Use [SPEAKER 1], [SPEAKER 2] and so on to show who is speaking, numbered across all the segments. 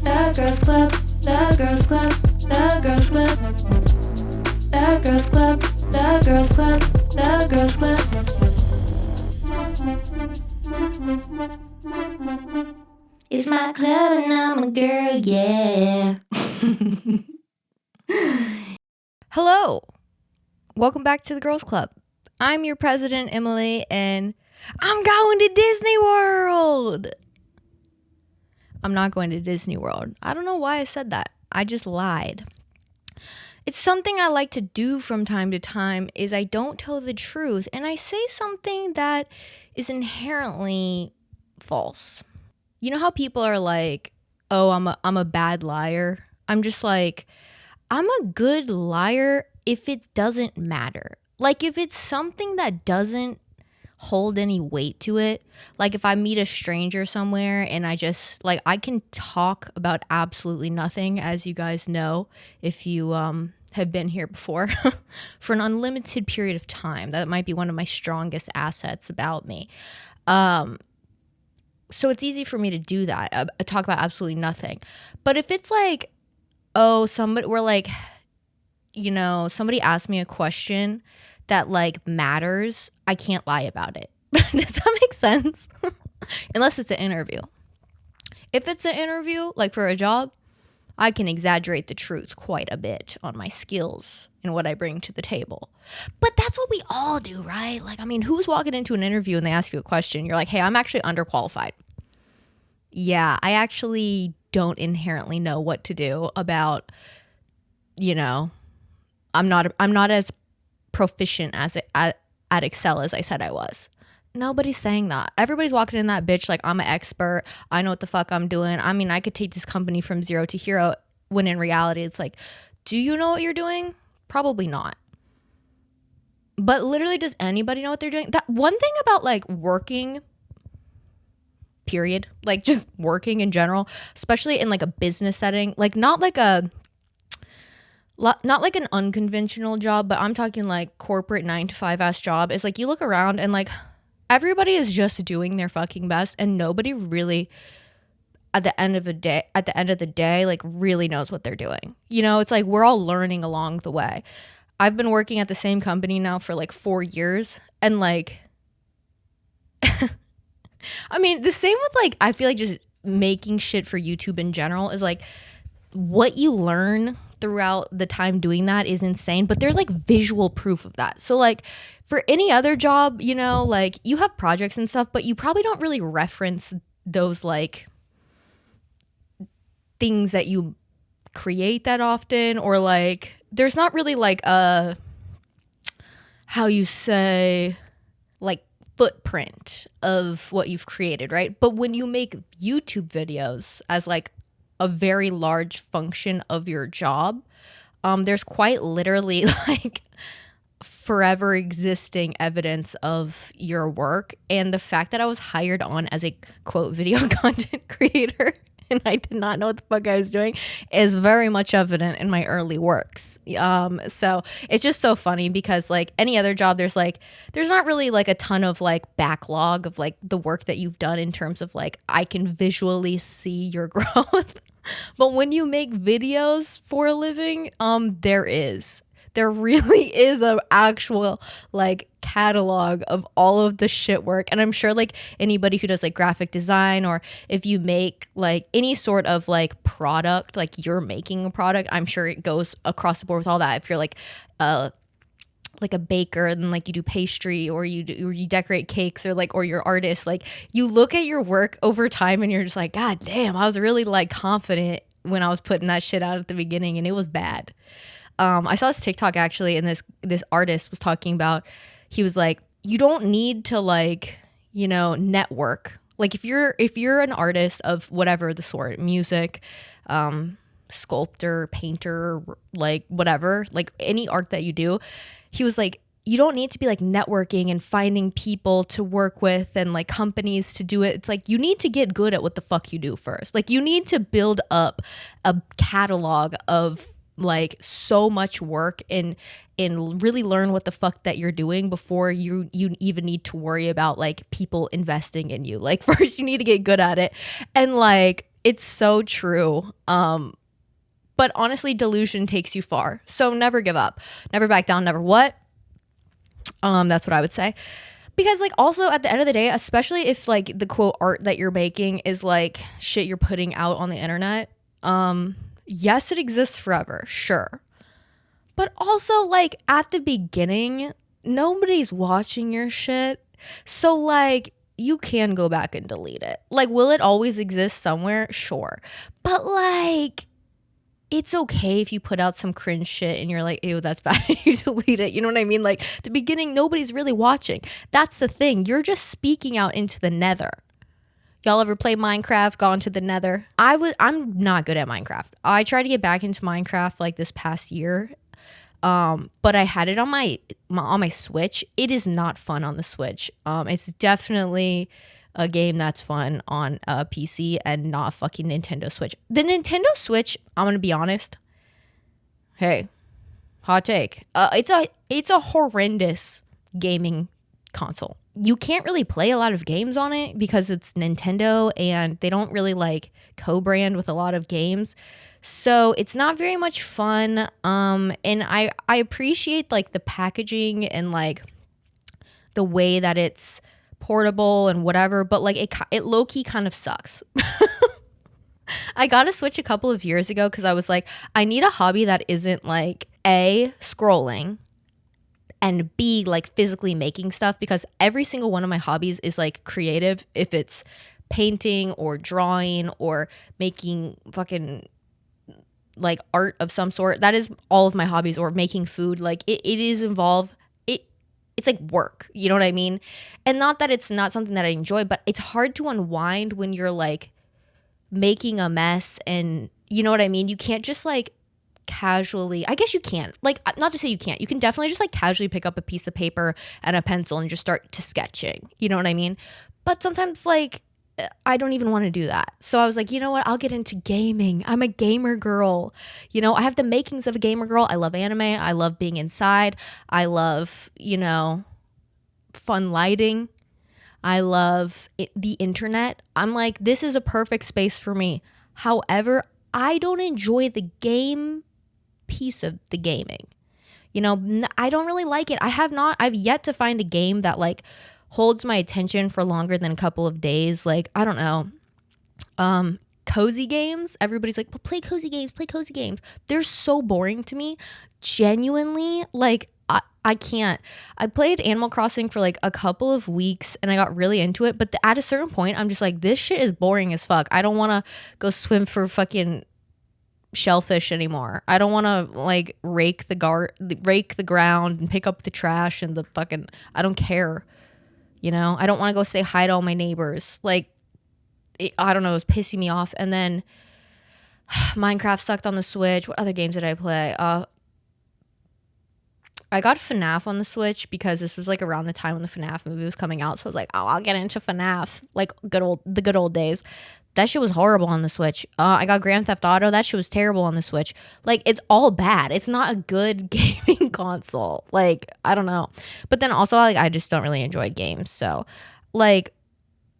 [SPEAKER 1] The Girls Club, The Girls Club, The Girls Club, The Girls Club, The Girls Club, The Girls Club. It's my club and I'm a girl, yeah.
[SPEAKER 2] Hello. Welcome back to the Girls Club. I'm your president, Emily, and I'm going to Disney World. I'm not going to Disney World. I don't know why I said that. I just lied. It's something I like to do from time to time is I don't tell the truth and I say something that is inherently false. You know how people are like, "Oh, I'm a bad liar." I'm just like, I'm a good liar if it doesn't matter. Like if it's something that doesn't hold any weight to it, like if I meet a stranger somewhere and I just like I can talk about absolutely nothing, as you guys know if you have been here before for an unlimited period of time. That might be one of my strongest assets about me. So it's easy for me to do that. I talk about absolutely nothing. But if it's like, oh, somebody asked me a question that like matters, I can't lie about it. Does that make sense? Unless it's an interview. If it's an interview, like for a job, I can exaggerate the truth quite a bit on my skills and what I bring to the table. But that's what we all do, right? Like, I mean, who's walking into an interview and they ask you a question? You're like, hey, I'm actually underqualified. Yeah, I actually don't inherently know what to do about, I'm not as proficient at Excel as I said I was. Nobody's saying that. Everybody's walking in that bitch like I'm an expert. I know what the fuck I'm doing. I mean, I could take this company from zero to hero, when in reality it's like, do you know what you're doing? Probably not. But literally, does anybody know what they're doing? That one thing about like working, period, like just working in general, especially in like a business setting, like not like an unconventional job, but I'm talking like corporate 9-to-5 ass job, is like you look around and like everybody is just doing their fucking best and nobody really at the end of the day like really knows what they're doing. It's like we're all learning along the way. I've been working at the same company now for like 4 years and like I mean, the same with like, I feel like just making shit for YouTube in general is like what you learn throughout the time doing that is insane, but there's like visual proof of that. So like for any other job, like you have projects and stuff, but you probably don't really reference those like things that you create that often, or like there's not really like a, how you say, like footprint of what you've created, right? But when you make YouTube videos as like a very large function of your job, there's quite literally like forever existing evidence of your work. And the fact that I was hired on as a quote video content creator and I did not know what the fuck I was doing is very much evident in my early works. So it's just so funny because like any other job, there's not really like a ton of like backlog of like the work that you've done in terms of like I can visually see your growth. But when you make videos for a living, there really is a actual like catalog of all of the shit work. And I'm sure like anybody who does like graphic design, or if you make like any sort of like product, like you're making a product, I'm sure it goes across the board with all that. If you're like a baker and like you do pastry, or you decorate cakes, or you're artist, like you look at your work over time and you're just like, God damn, I was really like confident when I was putting that shit out at the beginning and it was bad. I saw this TikTok actually, and this artist was talking about, he was like, you don't need to like, network. Like if you're an artist of whatever the sort, music, sculptor, painter, like whatever, like any art that you do, he was like, you don't need to be like networking and finding people to work with and like companies to do it. It's like you need to get good at what the fuck you do first. Like you need to build up a catalog of like so much work and really learn what the fuck that you're doing before you even need to worry about like people investing in you. Like first you need to get good at it. And like It's so true. But honestly, delusion takes you far. So never give up. Never back down, never what? That's what I would say. Because like also at the end of the day, especially if like the quote art that you're making is like shit you're putting out on the internet, yes, it exists forever, sure. But also like at the beginning, nobody's watching your shit. So like you can go back and delete it. Like, will it always exist somewhere? Sure. But like it's okay if you put out some cringe shit and you're like, ew, that's bad, and you delete it. You know what I mean? Like, the beginning, nobody's really watching. That's the thing. You're just speaking out into the nether. Y'all ever play Minecraft, gone to the nether? I'm not good at Minecraft. I tried to get back into Minecraft like this past year. But I had it on my Switch. It is not fun on the Switch. It's definitely a game that's fun on a PC and not fucking Nintendo Switch. The Nintendo Switch, I'm gonna be honest. Hey, hot take. It's a horrendous gaming console. You can't really play a lot of games on it because it's Nintendo and they don't really like co-brand with a lot of games. So it's not very much fun. And I appreciate like the packaging and like the way that it's portable and whatever, but like it low-key kind of sucks. I got a Switch a couple of years ago because I was like, I need a hobby that isn't like A, scrolling, and B, like physically making stuff, because every single one of my hobbies is like creative. If it's painting or drawing or making fucking like art of some sort, that is all of my hobbies, or making food. Like it is involved. It's like work, you know what I mean? And not that it's not something that I enjoy, but it's hard to unwind when you're like making a mess, and you know what I mean? You can't just like casually, I guess you can, like, not to say you can't, you can definitely just like casually pick up a piece of paper and a pencil and just start to sketching, you know what I mean? But sometimes like I don't even want to do that. So I was like, you know what? I'll get into gaming. I'm a gamer girl. You know, I have the makings of a gamer girl. I love anime. I love being inside. I love, you know, fun lighting. I love the internet. I'm like, this is a perfect space for me. However, I don't enjoy the game piece of the gaming. You know, I don't really like it. I've yet to find a game that like holds my attention for longer than a couple of days. Like, I don't know. Cozy games. Everybody's like, but play cozy games, play cozy games. They're so boring to me. Genuinely, like, I can't. I played Animal Crossing for like a couple of weeks and I got really into it. But at a certain point, I'm just like, this shit is boring as fuck. I don't want to go swim for fucking shellfish anymore. I don't want to like rake the ground and pick up the trash and the fucking, I don't care. You know, I don't want to go say hi to all my neighbors. Like, I don't know, it was pissing me off. And then Minecraft sucked on the Switch. What other games did I play? I got FNAF on the Switch because this was like around the time when the FNAF movie was coming out. So I was like, oh, I'll get into FNAF, like the good old days. That shit was horrible on the Switch. I got Grand Theft Auto. That shit was terrible on the Switch. Like, it's all bad. It's not a good gaming console. Like, I don't know. But then also, like, I just don't really enjoy games. So, like,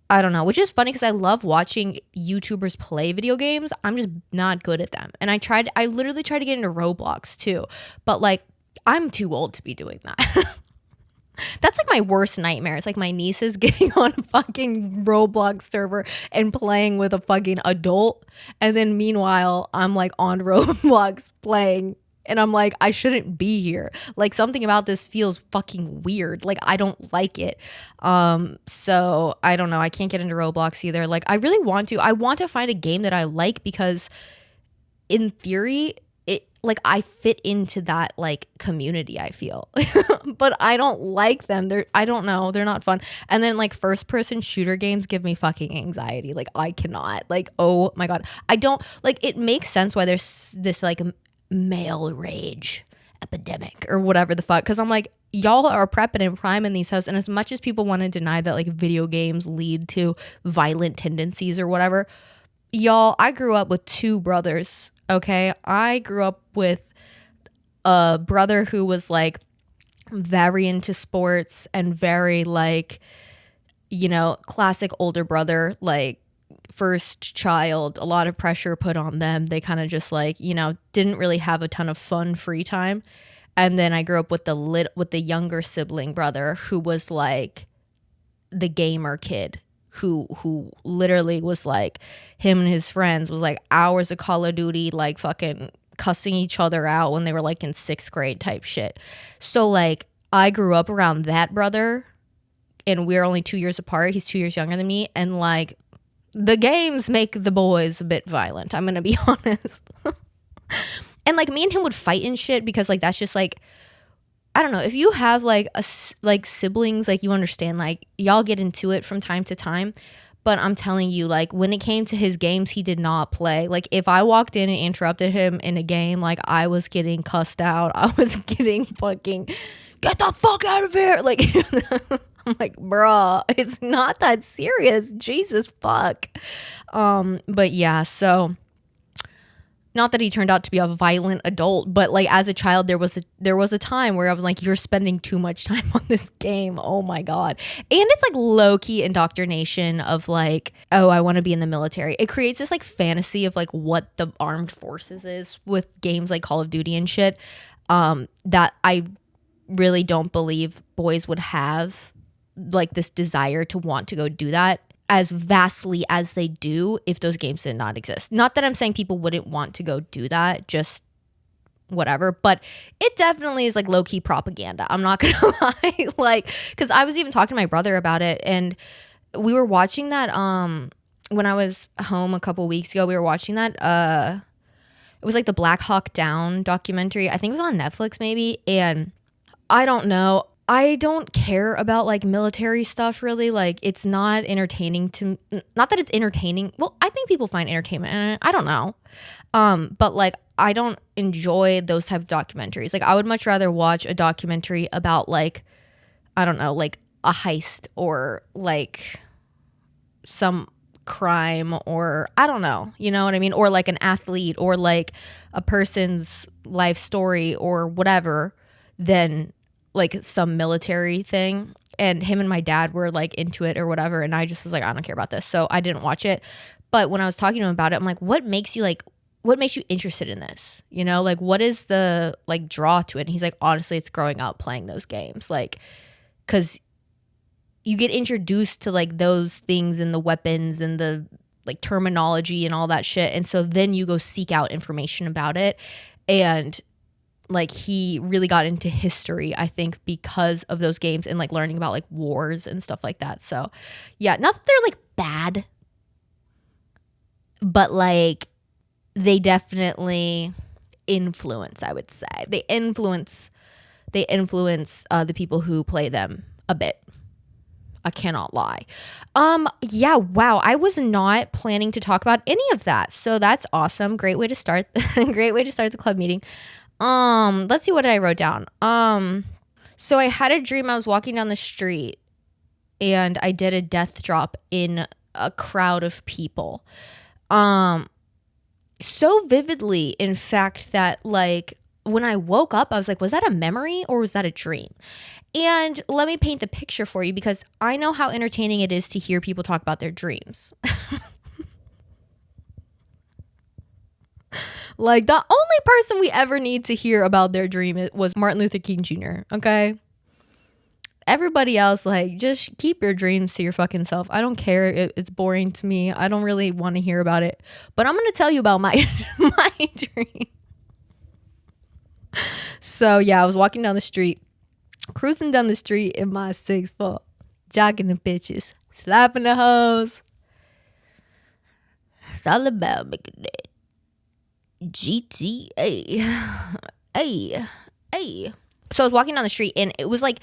[SPEAKER 2] I don't know. Which is funny because I love watching YouTubers play video games. I'm just not good at them. And I literally tried to get into Roblox too. But, like, I'm too old to be doing that. That's like my worst nightmare. It's like my nieces getting on a fucking Roblox server and playing with a fucking adult. And then meanwhile, I'm like on Roblox playing. And I'm like, I shouldn't be here. Like, something about this feels fucking weird. Like, I don't like it. So I don't know. I can't get into Roblox either. Like, I really want to. I want to find a game that I like because in theory, like I fit into that like community, I feel. But I don't like them. I don't know, they're not fun. And then like first person shooter games give me fucking anxiety. Like, I cannot. Like, oh my god. I don't like, it makes sense why there's this like male rage epidemic or whatever the fuck, because I'm like, y'all are prepping and priming these hosts, and as much as people want to deny that like video games lead to violent tendencies or whatever, y'all, I grew up with two brothers. Okay, I grew up with a brother who was like very into sports and very like, you know, classic older brother, like first child, a lot of pressure put on them. They kind of just like, you know, didn't really have a ton of fun free time. And then I grew up with the younger sibling brother who was like the gamer kid who literally was like, him and his friends was like hours of Call of Duty, like fucking cussing each other out when they were like in 6th grade type shit. So like I grew up around that brother, and we're only 2 years apart. He's 2 years younger than me, and like the games make the boys a bit violent, I'm gonna be honest. And like me and him would fight and shit because like that's just like, I don't know, if you have like like siblings, like you understand, like y'all get into it from time to time. But I'm telling you, like when it came to his games, he did not play. Like if I walked in and interrupted him in a game, like I was getting cussed out. I was getting fucking, get the fuck out of here. Like I'm like, bruh, it's not that serious. Jesus fuck. But yeah, so not that he turned out to be a violent adult, but like as a child, there was a time where I was like, you're spending too much time on this game. Oh my God. And it's like low key indoctrination of like, oh, I want to be in the military. It creates this like fantasy of like what the armed forces is with games like Call of Duty and shit, that I really don't believe boys would have like this desire to want to go do that as vastly as they do if those games did not exist. Not that I'm saying people wouldn't want to go do that, just whatever, but it definitely is like low-key propaganda. I'm not gonna lie. Like, because I was even talking to my brother about it, and we were watching that when I was home a couple weeks ago. We were watching that it was like the Black Hawk Down documentary. I think it was on Netflix maybe, and I don't know, I don't care about like military stuff really. Like it's not entertaining to, not that it's entertaining. Well, I think people find entertainment in it. I don't know. But like I don't enjoy those type of documentaries. Like I would much rather watch a documentary about like, I don't know, like a heist or like some crime, or I don't know, you know what I mean? Or like an athlete, or like a person's life story or whatever, than like some military thing. And him and my dad were like into it or whatever, and I just was like, I don't care about this, so I didn't watch it. But when I was talking to him about it, I'm like, what makes you interested in this, you know, like what is the like draw to it? And he's like, honestly, it's growing up playing those games, like because you get introduced to like those things and the weapons and the like terminology and all that shit, and so then you go seek out information about it. And like he really got into history, I think, because of those games and like learning about like wars and stuff like that. So yeah, not that they're like bad, but like they definitely influence, I would say. They influence the people who play them a bit. I cannot lie. Yeah, wow. I was not planning to talk about any of that. So that's awesome. Great way to start. Great way to start the club meeting. Let's see, what did I wrote down? So I had a dream. I was walking down the street and I did a death drop in a crowd of people. So vividly, in fact, that like when I woke up, I was like, was that a memory or was that a dream? And let me paint the picture for you, because I know how entertaining it is to hear people talk about their dreams. Like the only person we ever need to hear about their dream was Martin Luther King Jr. Okay. Everybody else, like, just keep your dreams to your fucking self. I don't care. It's boring to me. I don't really want to hear about it. But I'm going to tell you about my dream. So yeah, I was walking down the street, cruising down the street in my 6'4", jogging the bitches, slapping the hoes. It's all about making that GTA. Hey. So I was walking down the street, and it was like,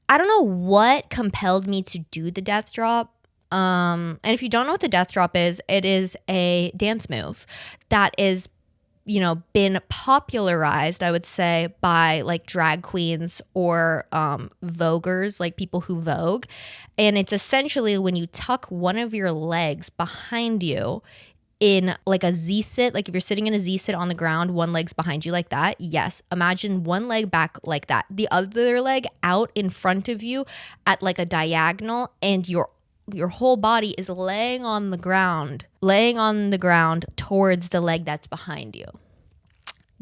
[SPEAKER 2] I don't know what compelled me to do the death drop. And if you don't know what the death drop is, it is a dance move that is, you know, been popularized, I would say, by like drag queens or voguers, like people who vogue. And it's essentially when you tuck one of your legs behind you in like a Z-sit, like if you're sitting in a Z-sit on the ground, one leg's behind you like that. Yes, imagine one leg back like that, the other leg out in front of you at like a diagonal, and your your whole body is laying on the ground towards the leg that's behind you.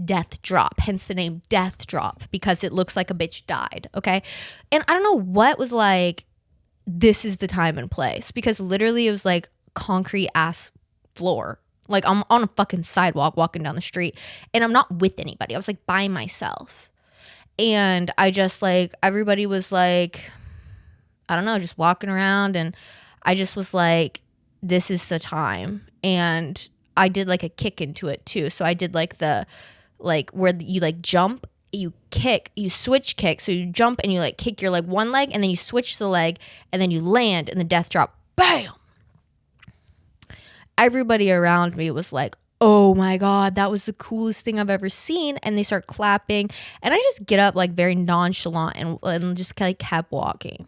[SPEAKER 2] Death drop, hence the name death drop, because it looks like a bitch died. Okay. And I don't know what was like, this is the time and place, because literally it was like concrete ass floor. Like I'm on a fucking sidewalk walking down the street and I'm not with anybody. I was like by myself. And I just like, everybody was like, I don't know, just walking around. And I just was like, this is the time. And I did like a kick into it too. So I did like the, like where you like jump, you kick, you switch kick. So you jump and you like kick your like one leg and then you switch the leg and then you land in the death drop. Bam! Everybody around me was like, oh my God, that was the coolest thing I've ever seen. And they start clapping. And I just get up like very nonchalant and just like kept walking.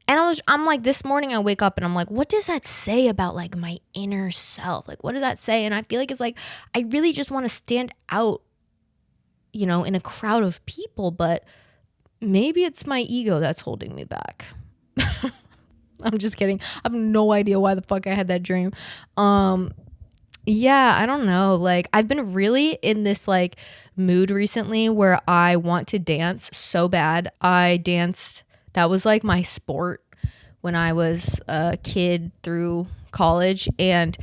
[SPEAKER 2] And I'm like, this morning I wake up and I'm like, what does that say about like my inner self? Like, what does that say? And I feel like it's like, I really just want to stand out, you know, in a crowd of people, but maybe it's my ego that's holding me back. I'm just kidding. I have no idea why the fuck I had that dream. Yeah, I don't know. Like, I've been really in this like mood recently where I want to dance so bad. I danced. That was like my sport when I was a kid through college, and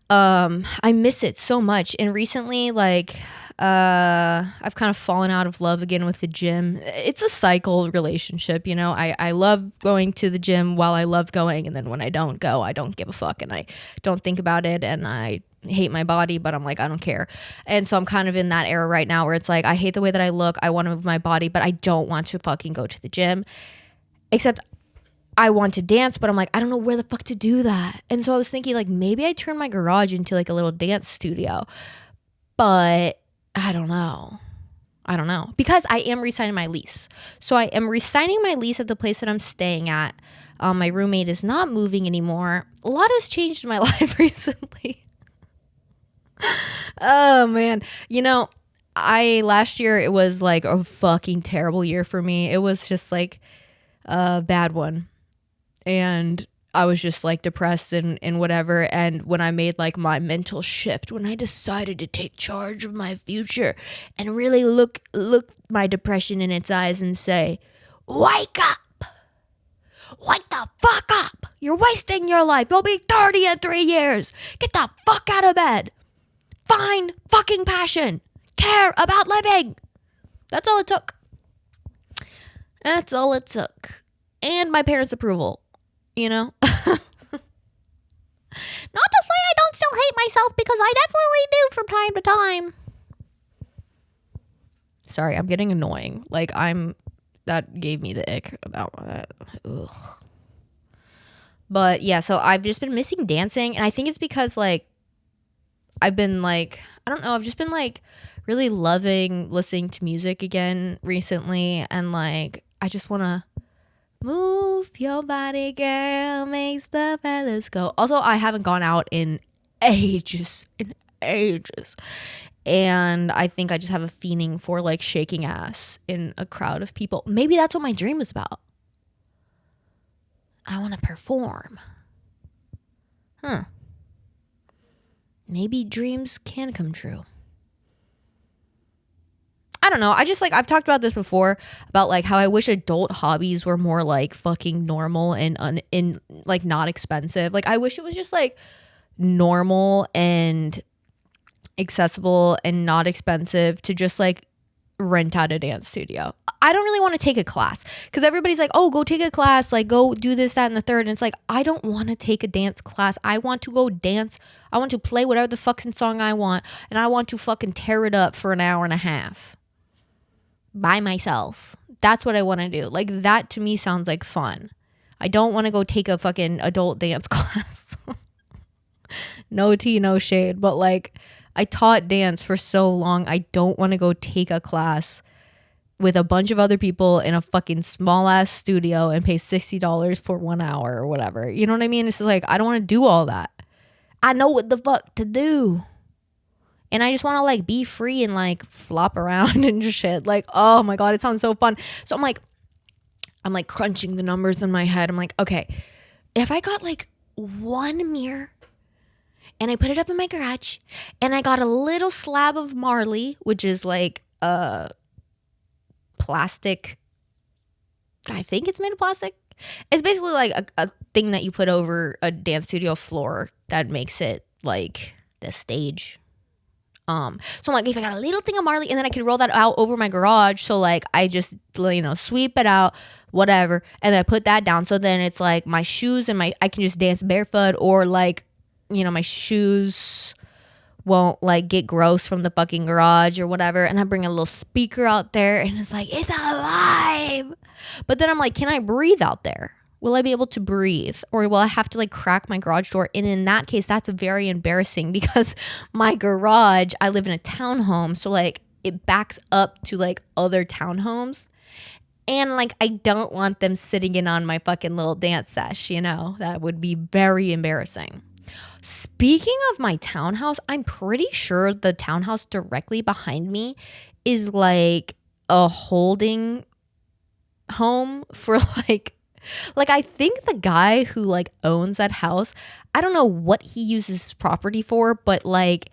[SPEAKER 2] I miss it so much. And recently, like, I've kind of fallen out of love again with the gym. It's a cycle relationship, you know. I love going to the gym while I love going, and then when I don't go, I don't give a fuck and I don't think about it, and I hate my body, but I'm like, I don't care. And so I'm kind of in that era right now where it's like, I hate the way that I look, I want to move my body, but I don't want to fucking go to the gym. Except I want to dance, but I'm like, I don't know where the fuck to do that. And so I was thinking like, maybe I turn my garage into like a little dance studio, but I don't know, because I am re-signing my lease. So I am re-signing my lease at the place that I'm staying at. My roommate is not moving anymore. A lot has changed in my life recently. Oh man, you know, last year it was like a fucking terrible year for me. It was just like a bad one, and I was just like depressed and whatever. And when I made like my mental shift, when I decided to take charge of my future and really look my depression in its eyes and say, wake up, wake the fuck up, you're wasting your life, you'll be 30 in 3 years, get the fuck out of bed, find fucking passion, care about living. That's all it took. That's all it took. And my parents' approval, you know? Not to say I don't still hate myself, because I definitely do from time to time. Sorry, I'm getting annoying. Like, that gave me the ick about that. Ugh. But yeah, so I've just been missing dancing. And I think it's because, like, I've been like, I don't know, I've just been like really loving listening to music again recently. And like, I just want to move your body, girl, makes the fellas go. Also, I haven't gone out in ages. And I think I just have a fiending for like shaking ass in a crowd of people. Maybe that's what my dream was about. I want to perform. Huh. Maybe dreams can come true. I don't know. I just like, I've talked about this before about like how I wish adult hobbies were more like fucking normal and like not expensive. Like I wish it was just like normal and accessible and not expensive to just like rent out a dance studio. I don't really want to take a class because everybody's like, oh, go take a class, like go do this, that, and the third. And it's like, I don't want to take a dance class. I want to go dance. I want to play whatever the fucking song I want. And I want to fucking tear it up for an hour and a half by myself. That's what I want to do. Like that to me sounds like fun. I don't want to go take a fucking adult dance class. No tea, no shade. But like I taught dance for so long. I don't want to go take a class with a bunch of other people in a fucking small ass studio and pay $60 for 1 hour or whatever. You know what I mean? It's just like, I don't want to do all that. I know what the fuck to do. And I just want to like be free and like flop around and shit. Like, oh my God, it sounds so fun. So I'm like, I'm like crunching the numbers in my head. I'm like, okay, if I got like one mirror and I put it up in my garage and I got a little slab of Marley, which is like a plastic, I think it's made of plastic. It's basically like a thing that you put over a dance studio floor that makes it like the stage. So I'm like, if I got a little thing of Marley and then I could roll that out over my garage. So like I just, sweep it out, whatever. And then I put that down. So then it's like my shoes and I can just dance barefoot, or like, my shoes won't like get gross from the fucking garage or whatever. And I bring a little speaker out there and it's like, it's a vibe. But then I'm like, can I breathe out there? Will I be able to breathe? Or will I have to like crack my garage door? And in that case, that's very embarrassing because my garage, I live in a townhome. So like it backs up to like other townhomes. And like, I don't want them sitting in on my fucking little dance sesh, that would be very embarrassing. Speaking of my townhouse, I'm pretty sure the townhouse directly behind me is like a holding home for like I think the guy who like owns that house, I don't know what he uses his property for, but like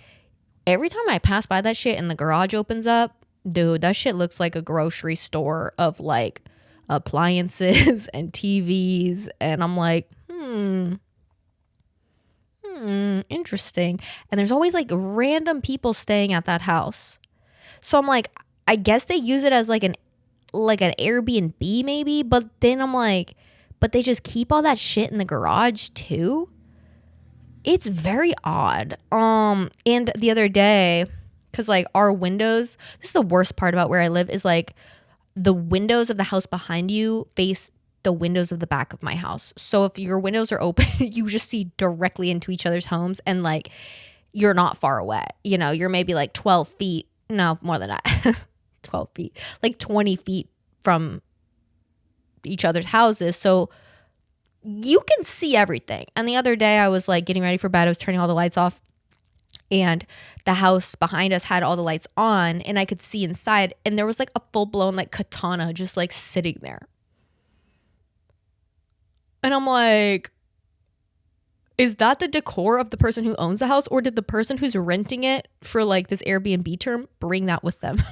[SPEAKER 2] every time I pass by that shit and the garage opens up, dude, that shit looks like a grocery store of like appliances and TVs. And I'm like, interesting. And there's always like random people staying at that house. So I'm like, I guess they use it as like an Airbnb maybe, but then I'm like, but they just keep all that shit in the garage too? It's very odd. And the other day, cuz like our windows, this is the worst part about where I live, is like the windows of the house behind you face the windows of the back of my house. So if your windows are open, you just see directly into each other's homes, and like you're not far away. You're maybe like 12 feet, no, more than that. 12 feet, like 20 feet from each other's houses. So you can see everything. And the other day I was like getting ready for bed. I was turning all the lights off and the house behind us had all the lights on and I could see inside, and there was like a full blown like katana just like sitting there. And I'm like, is that the decor of the person who owns the house, or did the person who's renting it for like this Airbnb term bring that with them?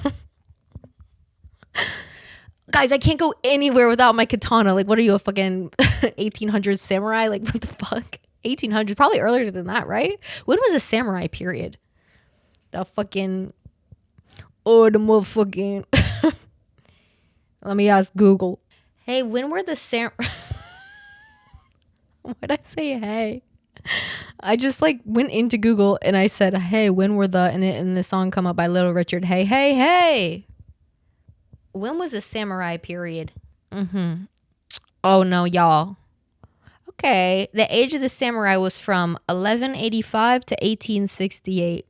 [SPEAKER 2] Guys, I can't go anywhere without my katana. Like, what are you, a fucking 1800s samurai? Like, what the fuck? 1800s, probably earlier than that, right? When was the samurai period? The fucking, the motherfucking, let me ask Google. Hey, when were the why'd I say hey? I just like went into Google and I said, hey, when were and the song come up by Little Richard. Hey, hey, hey. When was the samurai period? Oh no, y'all. Okay. The age of the samurai was from 1185 to 1868.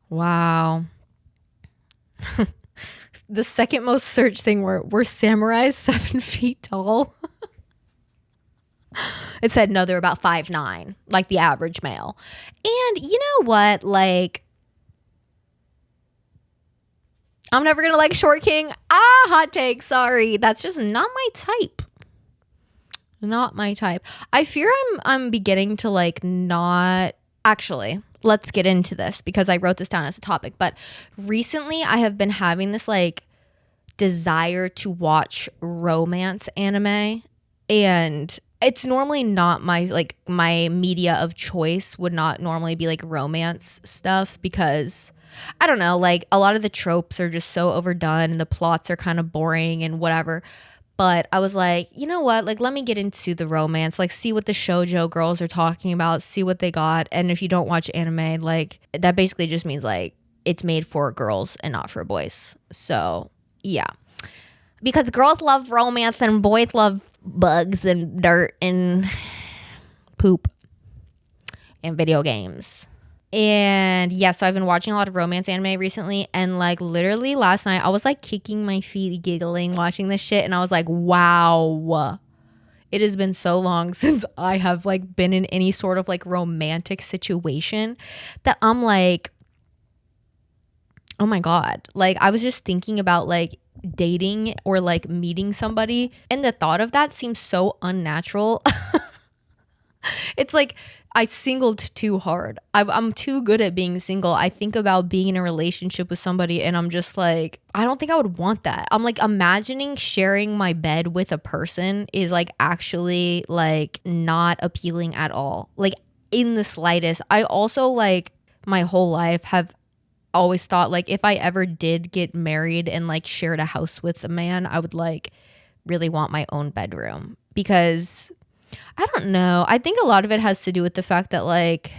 [SPEAKER 2] Wow. The second most searched thing were samurais 7 feet tall? It said no, they're about 5'9", like the average male. And you know what? Like, I'm never gonna like short king. Hot take. Sorry, that's just not my type. Not my type. I fear I'm beginning to like not. Actually, let's get into this because I wrote this down as a topic. But recently, I have been having this like desire to watch romance anime, and it's normally not my media of choice. Would not normally be like romance stuff because I don't know, like a lot of the tropes are just so overdone and the plots are kind of boring and whatever. But I was like, you know what? Like, let me get into the romance, like see what the shoujo girls are talking about, see what they got. And if you don't watch anime, like that basically just means like it's made for girls and not for boys. So yeah, because girls love romance and boys love bugs and dirt and poop and video games. And yeah, so I've been watching a lot of romance anime recently, and like literally last night I was like kicking my feet giggling watching this shit, and I was like, wow, it has been so long since I have like been in any sort of like romantic situation that I'm like, oh my god. Like I was just thinking about like dating or like meeting somebody, and the thought of that seems so unnatural. It's like I singled too hard. I'm too good at being single. I think about being in a relationship with somebody and I'm just like, I don't think I would want that. I'm like, imagining sharing my bed with a person is like actually like not appealing at all. Like in the slightest. I also like my whole life have always thought like if I ever did get married and like shared a house with a man, I would like really want my own bedroom because I don't know. I think a lot of it has to do with the fact that like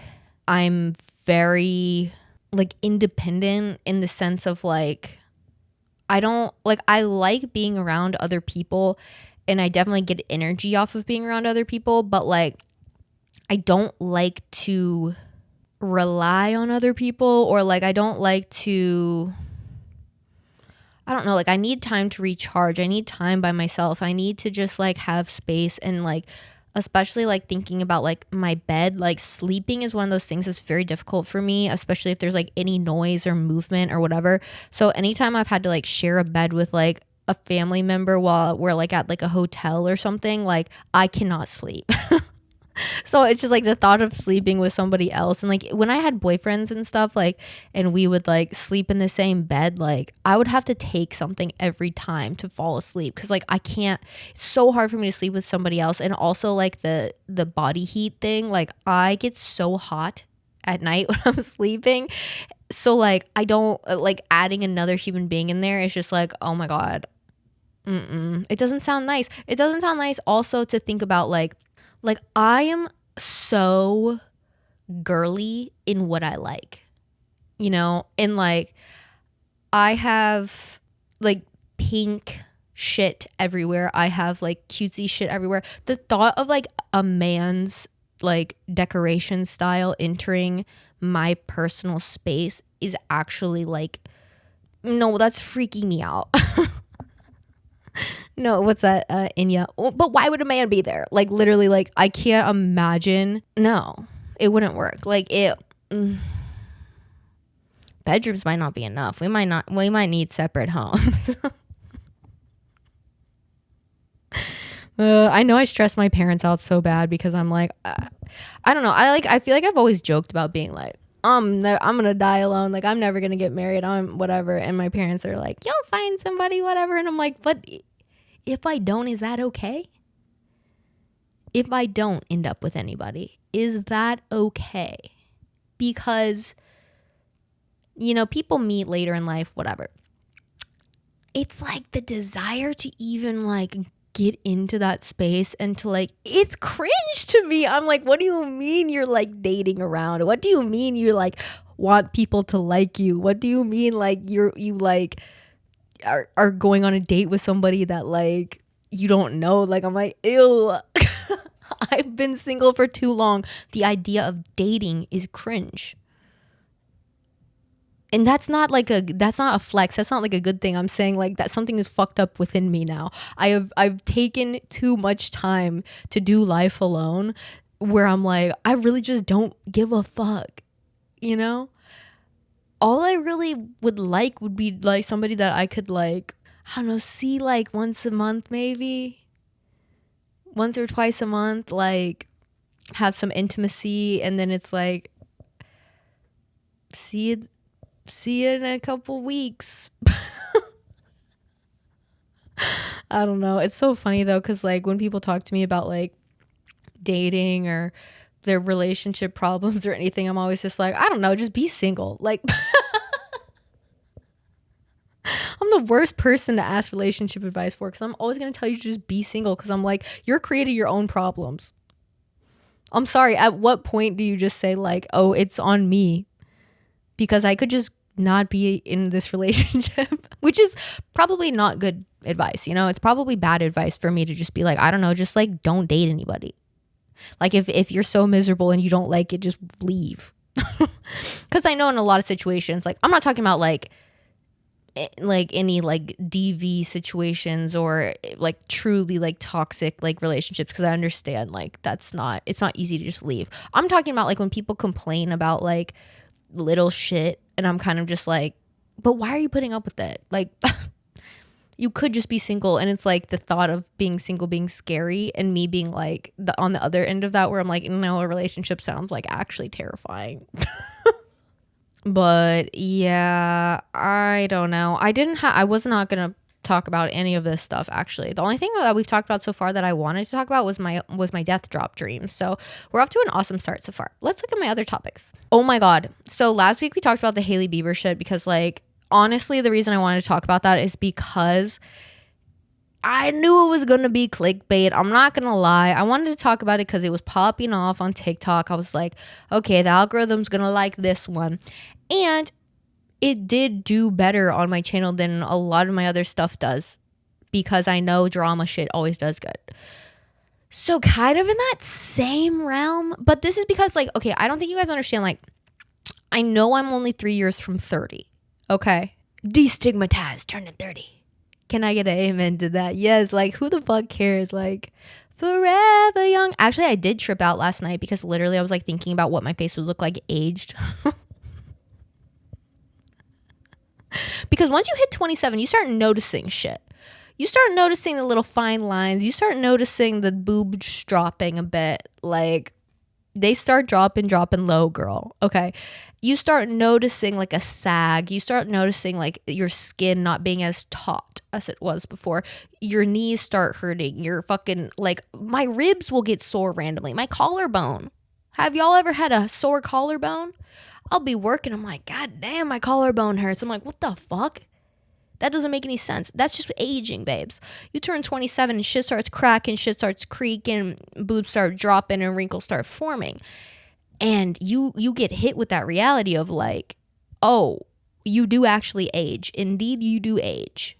[SPEAKER 2] I'm very like independent in the sense of like I don't like I like being around other people and I definitely get energy off of being around other people, but like I don't like to rely on other people or like I don't like to I don't know, like I need time to recharge. I need time by myself. I need to just like have space and like especially like thinking about like my bed, like sleeping is one of those things that's very difficult for me, especially if there's like any noise or movement or whatever. So anytime I've had to like share a bed with like a family member while we're like at like a hotel or something, like I cannot sleep. So it's just like the thought of sleeping with somebody else. And like when I had boyfriends and stuff, like, and we would like sleep in the same bed, like I would have to take something every time to fall asleep. Cause like I can't, it's so hard for me to sleep with somebody else. And also like the body heat thing, like I get so hot at night when I'm sleeping. So like I don't like adding another human being in there. It's just like, oh my God. It doesn't sound nice. It doesn't sound nice also to think about like I am so girly in what I like, you know? And like I have like pink shit everywhere. I have like cutesy shit everywhere. The thought of like a man's like decoration style entering my personal space is actually like, no, that's freaking me out. No, what's that? Inya. Oh, but why would a man be there? Like literally, like I can't imagine. No, it wouldn't work. Like it. Bedrooms might not be enough. We might not. We might need separate homes. I know I stress my parents out so bad because I'm like, I don't know. I feel like I've always joked about being like, I'm gonna die alone. Like I'm never gonna get married. I'm whatever. And my parents are like, you'll find somebody, whatever. And I'm like, but if I don't, is that okay? If I don't end up with anybody, is that okay? Because, you know, people meet later in life, whatever. It's like the desire to even like get into that space and to like, it's cringe to me. I'm like, what do you mean you're like dating around? What do you mean you like want people to like you? What do you mean like you like are going on a date with somebody that like you don't know? Like I'm like, ew. I've been single for too long. The idea of dating is cringe. And that's not a flex. That's not like a good thing. I'm saying like that something is fucked up within me now. I've taken too much time to do life alone where I'm like, I really just don't give a fuck, you know? All I really would like would be like somebody that I could like, I don't know, see like once a month maybe. Once or twice a month, like have some intimacy, and then it's like see you in a couple weeks. I don't know. It's so funny though, because like when people talk to me about like dating or their relationship problems or anything, I'm always just like, I don't know, just be single. Like I'm the worst person to ask relationship advice for because I'm always going to tell you to just be single because I'm like, you're creating your own problems. I'm sorry. At what point do you just say like, oh, it's on me? Because I could just not be in this relationship, which is probably not good advice. You know, it's probably bad advice for me to just be like, I don't know, just like don't date anybody. Like if you're so miserable and you don't like it, just leave. Because I know in a lot of situations, like I'm not talking about like any like DV situations or like truly like toxic like relationships, because I understand like it's not easy to just leave. I'm talking about like when people complain about like little shit and I'm kind of just like, but why are you putting up with it? Like You could just be single, and it's like the thought of being single being scary, and me being like on the other end of that where I'm like, no, a relationship sounds like actually terrifying. But yeah, I don't know. I was not gonna talk about any of this stuff actually. The only thing that we've talked about so far that I wanted to talk about was my death drop dream. So we're off to an awesome start so far. Let's look at my other topics. Oh my god. So last week we talked about the Hailey Bieber shit because like honestly the reason I wanted to talk about that is because I knew it was going to be clickbait. I'm not going to lie. I wanted to talk about it because it was popping off on TikTok. I was like, okay, the algorithm's going to like this one. And it did do better on my channel than a lot of my other stuff does because I know drama shit always does good. So kind of in that same realm. But this is because like, okay, I don't think you guys understand. Like, I know I'm only 3 years from 30. Okay. Destigmatized, turning 30. Can I get an amen to that? Yes, like who the fuck cares? Like forever young. Actually, I did trip out last night because literally I was like thinking about what my face would look like aged. Because once you hit 27, you start noticing shit. You start noticing the little fine lines. You start noticing the boobs dropping a bit. Like they start dropping low, girl. Okay. You start noticing like a sag. You start noticing like your skin not being as taut as it was before. Your knees start hurting. Your fucking like my ribs will get sore randomly. My collarbone. Have y'all ever had a sore collarbone? I'll be working. I'm like, God damn, my collarbone hurts. I'm like, what the fuck? That doesn't make any sense. That's just aging, babes. You turn 27 and shit starts cracking, shit starts creaking, boobs start dropping, and wrinkles start forming. And you get hit with that reality of like, oh, you do actually age. Indeed, you do age.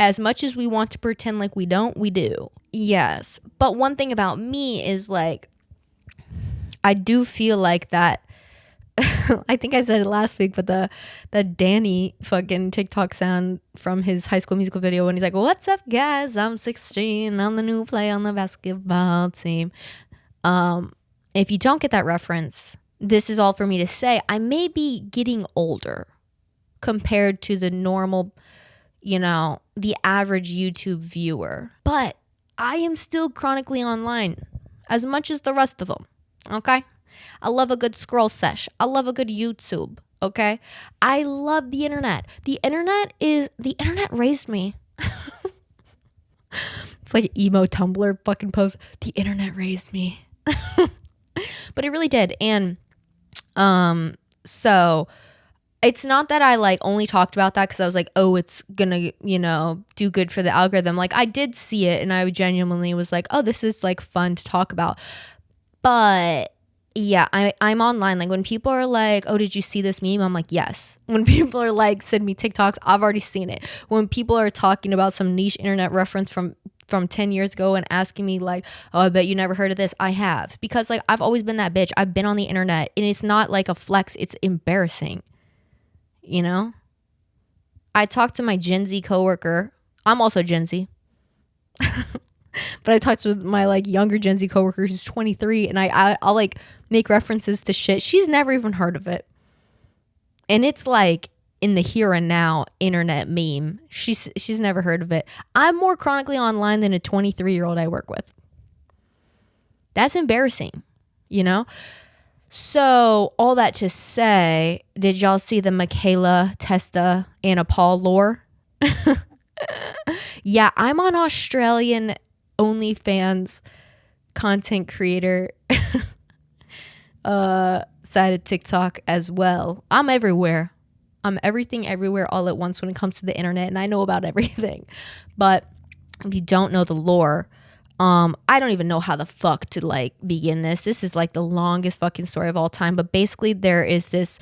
[SPEAKER 2] As much as we want to pretend like we don't, we do. Yes. But one thing about me is like, I do feel like that. I think I said it last week, but the Danny fucking TikTok sound from his High School Musical video when he's like, "What's up, guys? I'm 16. I'm the new player on the basketball team." If you don't get that reference, this is all for me to say. I may be getting older compared to the normal, the average YouTube viewer, but I am still chronically online as much as the rest of them. Okay. I love a good scroll sesh. I love a good YouTube. Okay. I love the internet. The internet raised me. It's like an emo Tumblr fucking post. The internet raised me. But it really did. And so it's not that I like only talked about that because I was like, oh, it's gonna, do good for the algorithm. Like I did see it and I genuinely was like, oh, this is like fun to talk about. But yeah, I'm online. Like when people are like, oh, did you see this meme? I'm like, yes. When people are like, send me TikToks, I've already seen it. When people are talking about some niche internet reference from 10 years ago and asking me like, oh, I bet you never heard of this. I have. Because like I've always been that bitch. I've been on the internet and it's not like a flex. It's embarrassing. I talked to my Gen Z coworker. I'm also Gen Z. But I talked with my like younger Gen Z coworker who's 23 and I'll like make references to shit. She's never even heard of it. And it's like in the here and now internet meme. She's never heard of it. I'm more chronically online than a 23-year-old I work with. That's embarrassing, So all that to say, did y'all see the Mikaela Testa Anna Paul lore? Yeah, I'm on Australian OnlyFans content creator side of TikTok as well. I'm everywhere. I'm everything everywhere all at once when it comes to the internet, and I know about everything. But if you don't know the lore, I don't even know how the fuck to like begin this. This is like the longest fucking story of all time. But basically there is this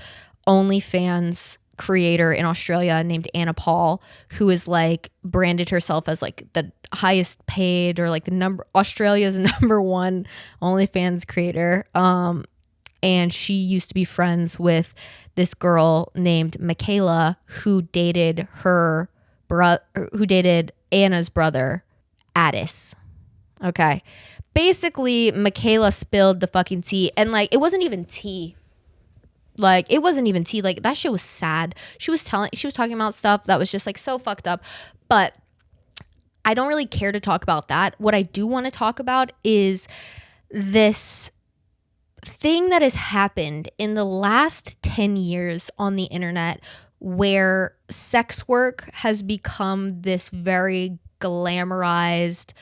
[SPEAKER 2] OnlyFans creator in Australia named Anna Paul who is like branded herself as like the highest paid or like Australia's number one OnlyFans creator. And she used to be friends with this girl named Mikaela who dated Anna's brother, Addis. Okay. Basically, Mikaela spilled the fucking tea. And like, it wasn't even tea. Like, that shit was sad. She was talking about stuff that was just like so fucked up. But I don't really care to talk about that. What I do want to talk about is this thing that has happened in the last 10 years on the internet where sex work has become this very glamorized,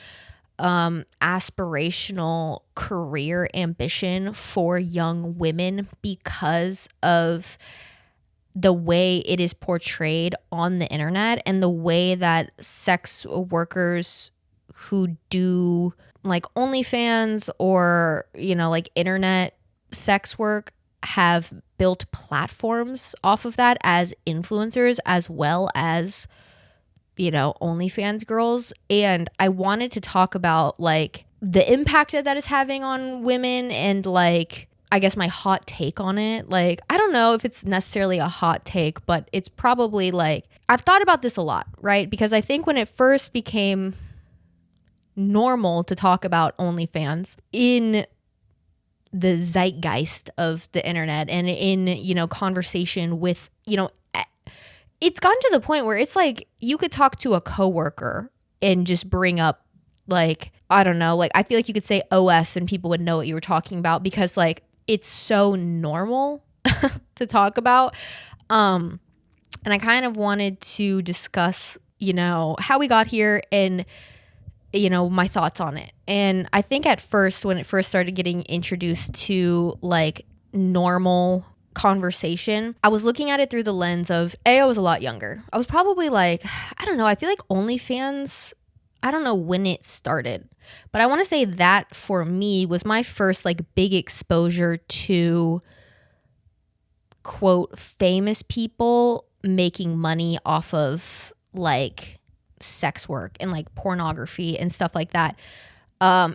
[SPEAKER 2] aspirational career ambition for young women because of the way it is portrayed on the internet and the way that sex workers who do like OnlyFans or, like internet sex work have built platforms off of that as influencers as well as, OnlyFans girls. And I wanted to talk about like the impact that is having on women and like, I guess my hot take on it. Like, I don't know if it's necessarily a hot take, but it's probably like, I've thought about this a lot, right? Because I think when it first became normal to talk about OnlyFans in the zeitgeist of the internet and in, conversation with, it's gotten to the point where it's like you could talk to a coworker and just bring up like, I don't know, like I feel like you could say OF and people would know what you were talking about because like it's so normal to talk about. And I kind of wanted to discuss, how we got here and, my thoughts on it. And I think at first, when it first started getting introduced to like normal conversation, I was looking at it through the lens of, I was a lot younger. I was probably like, I don't know, I feel like OnlyFans, I don't know when it started, but I want to say that for me was my first like big exposure to quote famous people making money off of like sex work and like pornography and stuff like that.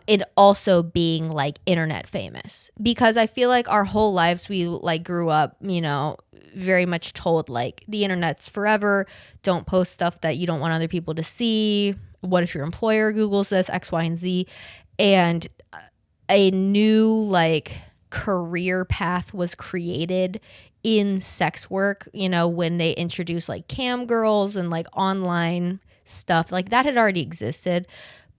[SPEAKER 2] It also being like internet famous because I feel like our whole lives we like grew up, very much told like the internet's forever. Don't post stuff that you don't want other people to see. What if your employer Googles this, X, Y, and Z? And a new like career path was created in sex work, when they introduced like cam girls and like online stuff like that had already existed.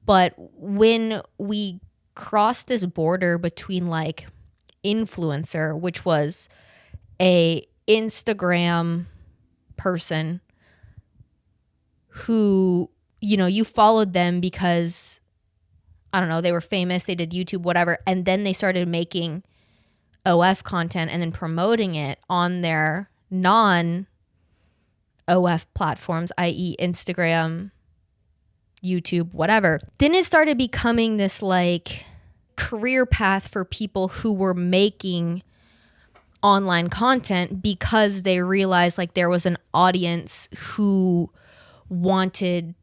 [SPEAKER 2] But when we crossed this border between like influencer, which was a Instagram person who, you followed them because, I don't know, they were famous, they did YouTube, whatever. And then they started making OF content and then promoting it on their non-OF platforms, i.e. Instagram, YouTube, whatever. Then it started becoming this like career path for people who were making online content because they realized like there was an audience who wanted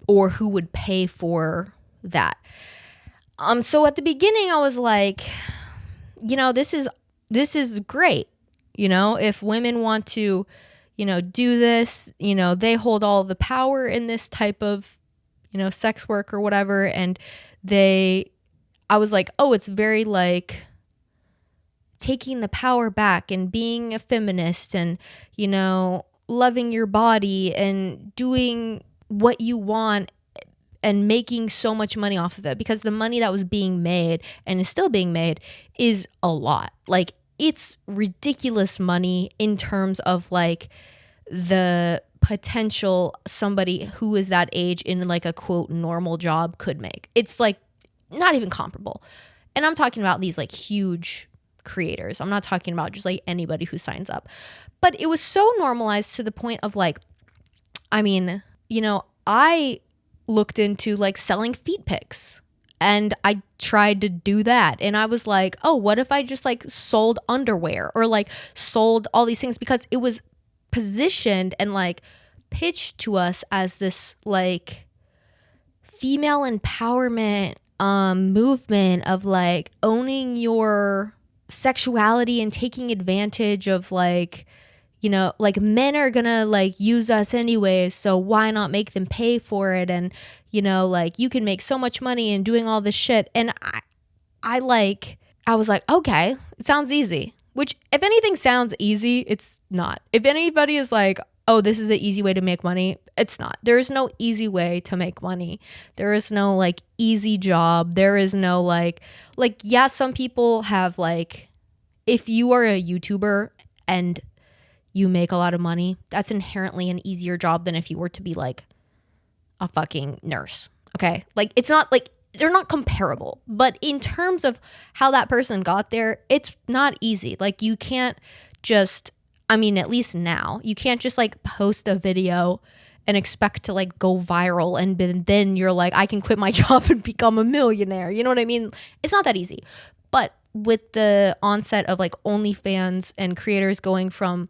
[SPEAKER 2] or who would pay for that. So at the beginning I was like, this is great. If women want to, do this, they hold all the power in this type of, sex work or whatever. And I was like, oh, it's very like taking the power back and being a feminist and, loving your body and doing what you want and making so much money off of it because the money that was being made and is still being made is a lot. Like it's ridiculous money in terms of like the potential somebody who is that age in like a quote normal job could make. It's like not even comparable. And I'm talking about these like huge creators. I'm not talking about just like anybody who signs up. But it was so normalized to the point of like, I mean, I looked into like selling feet pics and I tried to do that. And I was like, oh, what if I just like sold underwear or like sold all these things because it was positioned and like pitched to us as this like female empowerment movement of like owning your sexuality and taking advantage of like, like men are gonna like use us anyways, so why not make them pay for it? And like you can make so much money in doing all this shit. And I was like, okay, it sounds easy. Which if anything sounds easy, it's not. If anybody is like, oh, this is an easy way to make money. It's not. There is no easy way to make money. There is no like easy job. There is no yeah, some people have like, if you are a YouTuber and you make a lot of money, that's inherently an easier job than if you were to be like a fucking nurse. Okay. Like it's not like, they're not comparable, but in terms of how that person got there, it's not easy. Like you can't just, I mean, at least now, you can't just like post a video and expect to like go viral and then you're like, I can quit my job and become a millionaire. You know what I mean? It's not that easy. But with the onset of like OnlyFans and creators going from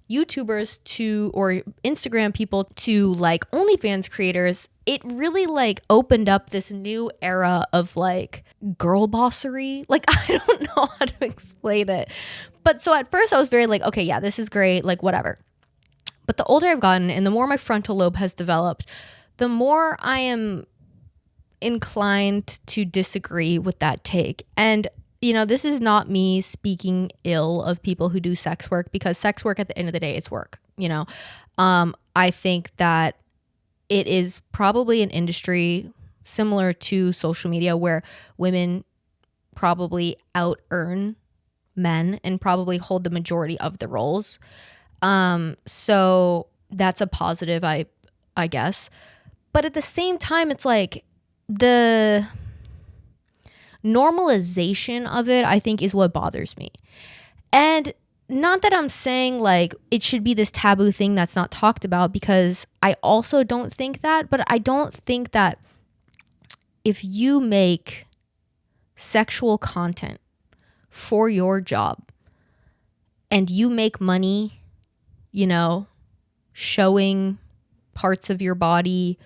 [SPEAKER 2] YouTubers to, or Instagram people to like OnlyFans creators, it really like opened up this new era of like girl bossery. Like I don't know how to explain it. But so at first I was very like, okay, yeah, this is great, like whatever. But the older I've gotten and the more my frontal lobe has developed, the more I am inclined to disagree with that take. And you know, this is not me speaking ill of people who do sex work, because sex work at the end of the day, it's work, you know. I think that it is probably an industry similar to social media where women probably out earn men and probably hold the majority of the roles. So that's a positive, I guess. But at the same time, it's like the normalization of it, I think, is what bothers me. And not that I'm saying like it should be this taboo thing that's not talked about, because I also don't think that, but I don't think that if you make sexual content for your job and you make money, you know, showing parts of your body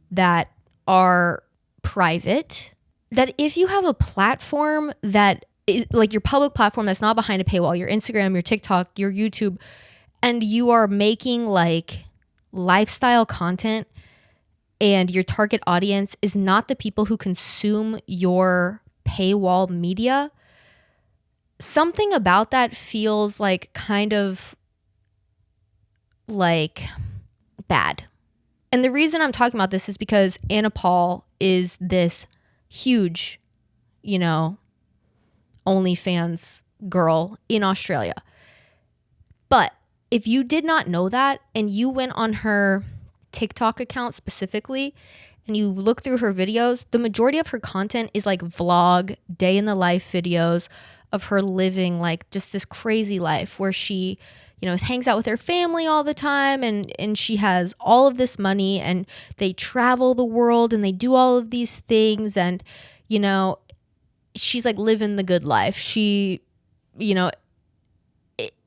[SPEAKER 2] that are private, that if you have a platform that is like your public platform that's not behind a paywall, your Instagram, your TikTok, your YouTube, and you are making like lifestyle content and your target audience is not the people who consume your paywall media, something about that feels like kind of like bad. And the reason I'm talking about this is because Anna Paul is this huge, you know, OnlyFans girl in Australia. But if you did not know that and you went on her TikTok account specifically and you look through her videos, the majority of her content is like vlog, day in the life videos of her living like just this crazy life where she, you know, hangs out with her family all the time and she has all of this money and they travel the world and they do all of these things and, you know, she's like living the good life. She, you know,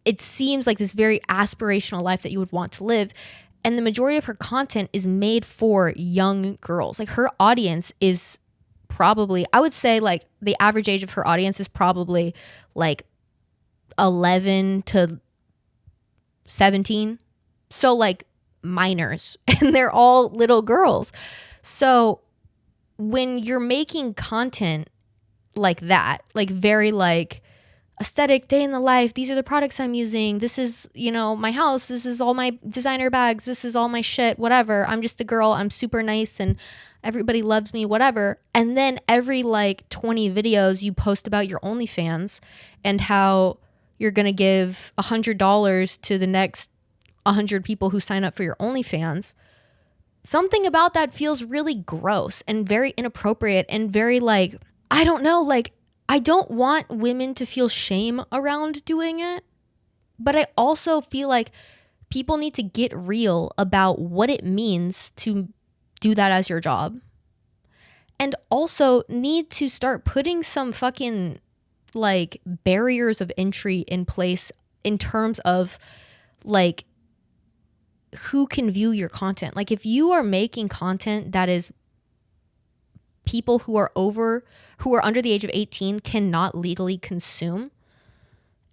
[SPEAKER 2] it seems like this very aspirational life that you would want to live. And the majority of her content is made for young girls. Like her audience is probably, I would say like the average age of her audience is probably like 11 to 17. So like minors, and they're all little girls. So when you're making content like that, like very like aesthetic, day in the life, these are the products I'm using, this is, you know, my house, this is all my designer bags, this is all my shit, whatever, I'm just a girl, I'm super nice and everybody loves me, whatever. And then every like 20 videos you post about your OnlyFans and how you're gonna give $100 to the next 100 people who sign up for your OnlyFans. Something about that feels really gross and very inappropriate and very like, I don't know, like I don't want women to feel shame around doing it, but I also feel like people need to get real about what it means to do that as your job, and also need to start putting some fucking like barriers of entry in place in terms of like who can view your content. Like if you are making content that is people who are under the age of 18 cannot legally consume,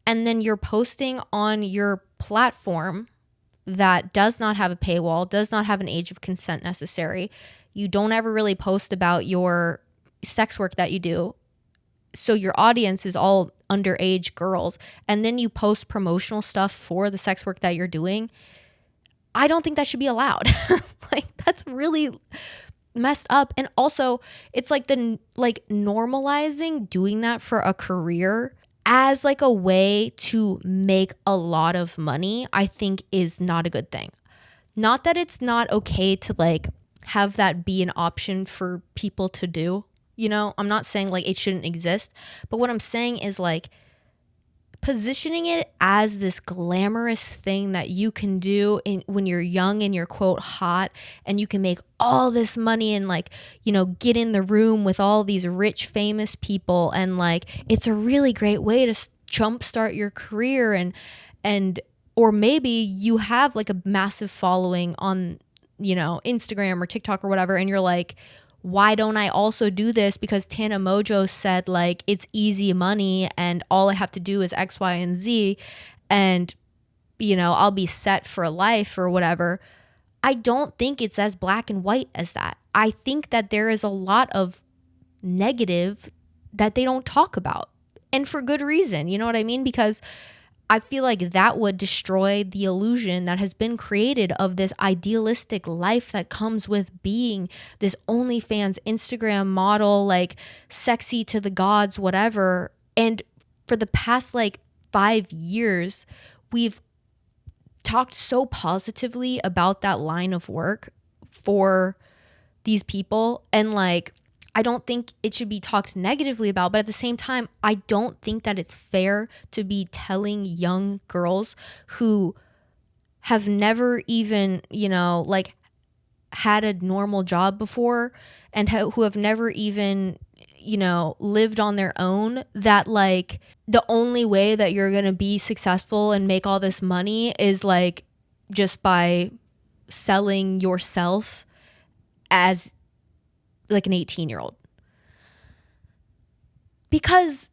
[SPEAKER 2] and then you're posting on your platform that does not have a paywall, does not have an age of consent necessary, you don't ever really post about your sex work that you do, so your audience is all underage girls, and then you post promotional stuff for the sex work that you're doing, I don't think that should be allowed. Like, that's really messed up. And also, it's like normalizing doing that for a career as like a way to make a lot of money, I think is not a good thing. Not that it's not okay to like have that be an option for people to do. I'm not saying like it shouldn't exist, but what I'm saying is like positioning it as this glamorous thing that you can do when you're young and you're quote hot, and you can make all this money and like, get in the room with all these rich famous people, and like it's a really great way to jumpstart your career, and or maybe you have like a massive following on Instagram or TikTok or whatever, and you're like, why don't I also do this? Because Tana Mojo said like it's easy money and all I have to do is X, Y, and Z, and I'll be set for life or whatever. I don't think it's as black and white as that. I think that there is a lot of negative that they don't talk about, and for good reason. You know what I mean? Because I feel like that would destroy the illusion that has been created of this idealistic life that comes with being this OnlyFans Instagram model, like sexy to the gods, whatever. And for the past like 5 years, we've talked so positively about that line of work for these people. And like, I don't think it should be talked negatively about, but at the same time, I don't think that it's fair to be telling young girls who have never even, like had a normal job before, and who have never even, lived on their own, that like the only way that you're going to be successful and make all this money is like just by selling yourself as like an 18-year-old. Because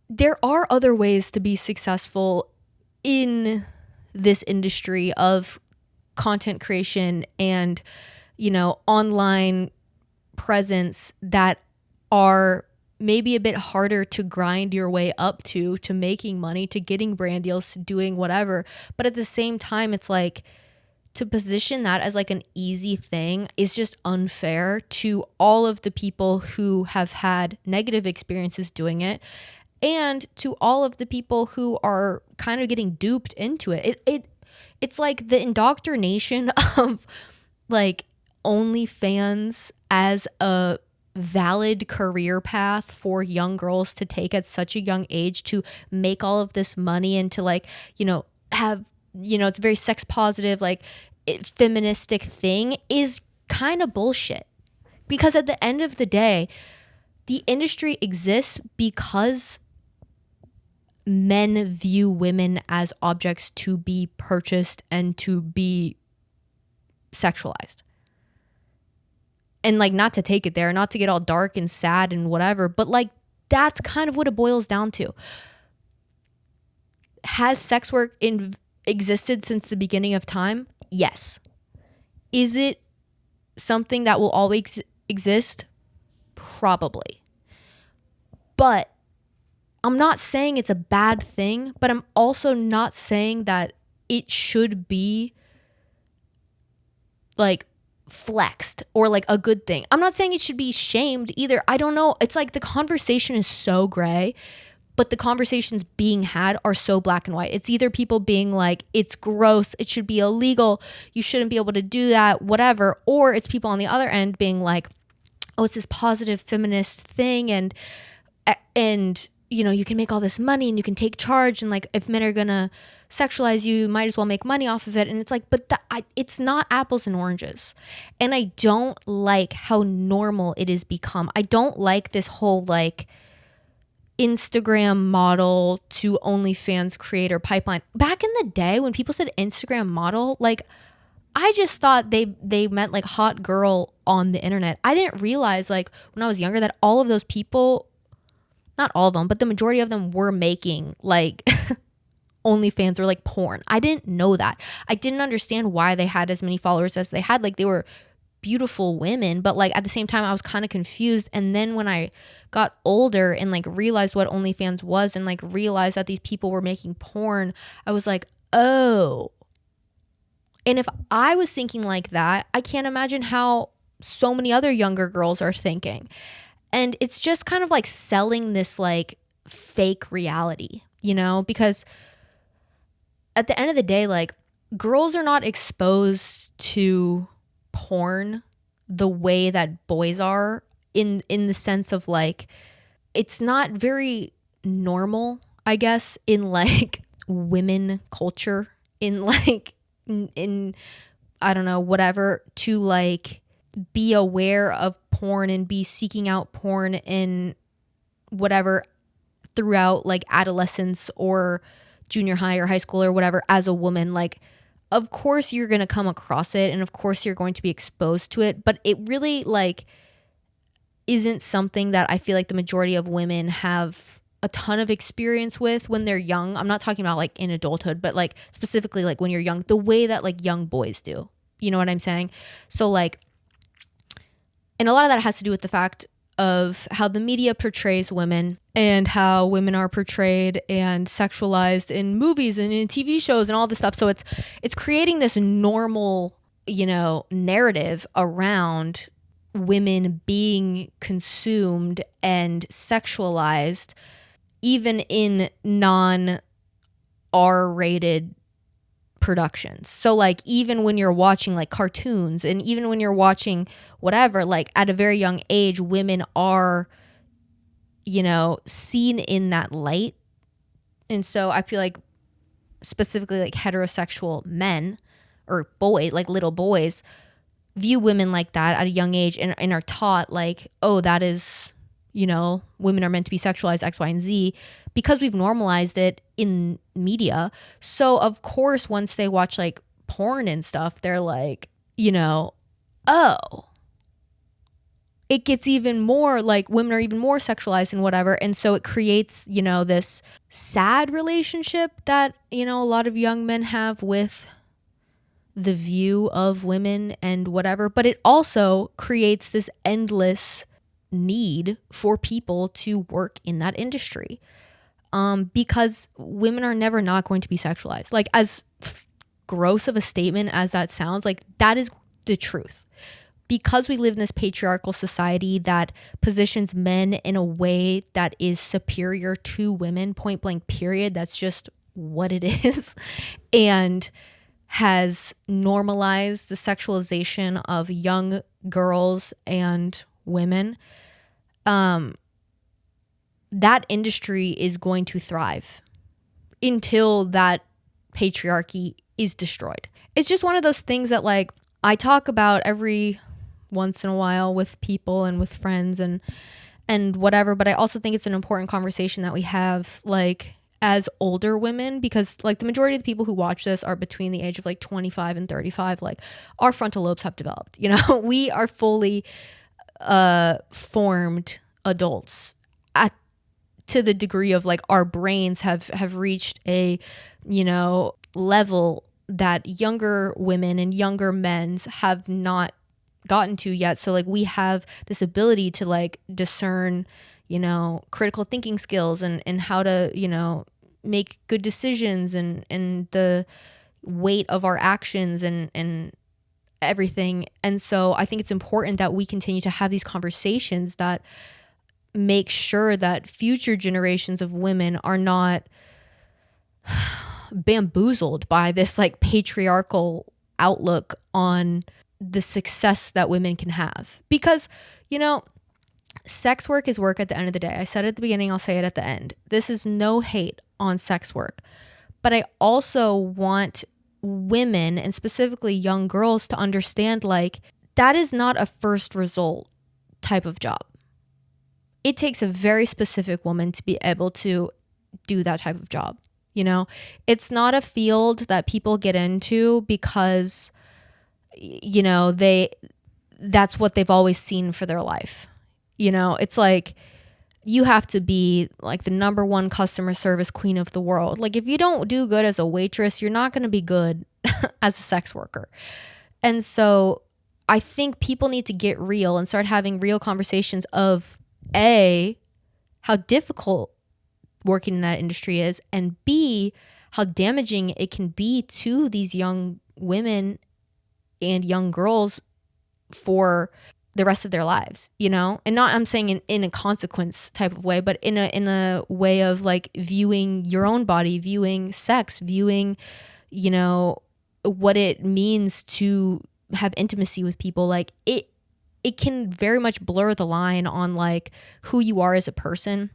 [SPEAKER 2] there are other ways to be successful in this industry of content creation and, online presence that are maybe a bit harder to grind your way up to making money, to getting brand deals, to doing whatever. But at the same time, it's like, to position that as like an easy thing is just unfair to all of the people who have had negative experiences doing it, and to all of the people who are kind of getting duped into it. It's like the indoctrination of like OnlyFans as a valid career path for young girls to take at such a young age, to make all of this money and to like, have, it's very sex positive, like feministic thing, is kind of bullshit. Because at the end of the day, the industry exists because men view women as objects to be purchased and to be sexualized. And like, not to take it there, not to get all dark and sad and whatever, but like that's kind of what it boils down to. Has sex work existed since the beginning of time? Yes. Is it something that will always exist? Probably. But I'm not saying it's a bad thing, but I'm also not saying that it should be like flexed or like a good thing. I'm not saying it should be shamed either. I don't know. It's like the conversation is so gray, but the conversations being had are so black and white. It's either people being like, it's gross, it should be illegal, you shouldn't be able to do that, whatever. Or it's people on the other end being like, oh, it's this positive feminist thing, and you can make all this money and you can take charge, and like if men are gonna sexualize you, you might as well make money off of it. And it's like, but it's not apples and oranges. And I don't like how normal it has become. I don't like this whole like Instagram model to OnlyFans creator pipeline. Back in the day when people said Instagram model, like I just thought they meant like hot girl on the internet. I didn't realize like when I was younger that all of those people, not all of them, but the majority of them were making like OnlyFans or like porn. I didn't know that. I didn't understand why they had as many followers as they had. Like they were beautiful women, but like at the same time I was kind of confused. And then when I got older and like realized what OnlyFans was and like realized that these people were making porn, I was like, oh, And if I was thinking like that, I can't imagine how so many other younger girls are thinking. And it's just kind of like selling this like fake reality, because at the end of the day, like, girls are not exposed to porn the way that boys are, in the sense of like, it's not very normal, I guess, in like women culture, in like in I don't know, whatever, to like be aware of porn and be seeking out porn in whatever throughout like adolescence or junior high or high school or whatever as a woman. Like, of course you're going to come across it, and of course you're going to be exposed to it, but it really like isn't something that I feel like the majority of women have a ton of experience with when they're young. I'm not talking about like in adulthood, but like specifically like when you're young, the way that like young boys do. You know what I'm saying? So like, and a lot of that has to do with the fact of how the media portrays women and how women are portrayed and sexualized in movies and in TV shows and all this stuff. So it's creating this normal, narrative around women being consumed and sexualized, even in non R-rated productions. So like, even when you're watching like cartoons, and even when you're watching whatever, like at a very young age, women are, seen in that light. And so I feel like specifically like heterosexual men or like little boys view women like that at a young age, and are taught like, oh, that is, women are meant to be sexualized, X, Y, and Z, because we've normalized it in media. So of course, once they watch like porn and stuff, they're like, oh, it gets even more like women are even more sexualized and whatever. And so it creates, this sad relationship that, a lot of young men have with the view of women and whatever. But it also creates this endless need for people to work in that industry, because women are never not going to be sexualized. Like, as gross of a statement as that sounds, like, that is the truth. Because we live in this patriarchal society that positions men in a way that is superior to women, point blank, period. That's just what it is. And has normalized the sexualization of young girls and women. That industry is going to thrive until that patriarchy is destroyed. It's just one of those things that like I talk about every once in a while with people and with friends and whatever, but I also think it's an important conversation that we have like as older women, because like the majority of the people who watch this are between the age of like 25 and 35. Like, our frontal lobes have developed, we are fully formed adults to the degree of like our brains have reached a level that younger women and younger men's have not gotten to yet. So like, we have this ability to like discern critical thinking skills and how to make good decisions and the weight of our actions and everything. And so I think it's important that we continue to have these conversations that make sure that future generations of women are not bamboozled by this like patriarchal outlook on the success that women can have. Because, sex work is work at the end of the day. I said it at the beginning, I'll say it at the end. This is no hate on sex work. But I also want women, and specifically young girls, to understand like that is not a first result type of job. It takes a very specific woman to be able to do that type of job. It's not a field that people get into because that's what they've always seen for their life. It's like you have to be like the number one customer service queen of the world. Like, if you don't do good as a waitress, you're not going to be good as a sex worker. And so I think people need to get real and start having real conversations of how difficult working in that industry is, and B, how damaging it can be to these young women and young girls for the rest of their lives, you know? And not, I'm saying in a consequence type of way, but in a way of like viewing your own body, viewing sex, viewing, you know, what it means to have intimacy with people. Like it can very much blur the line on like who you are as a person.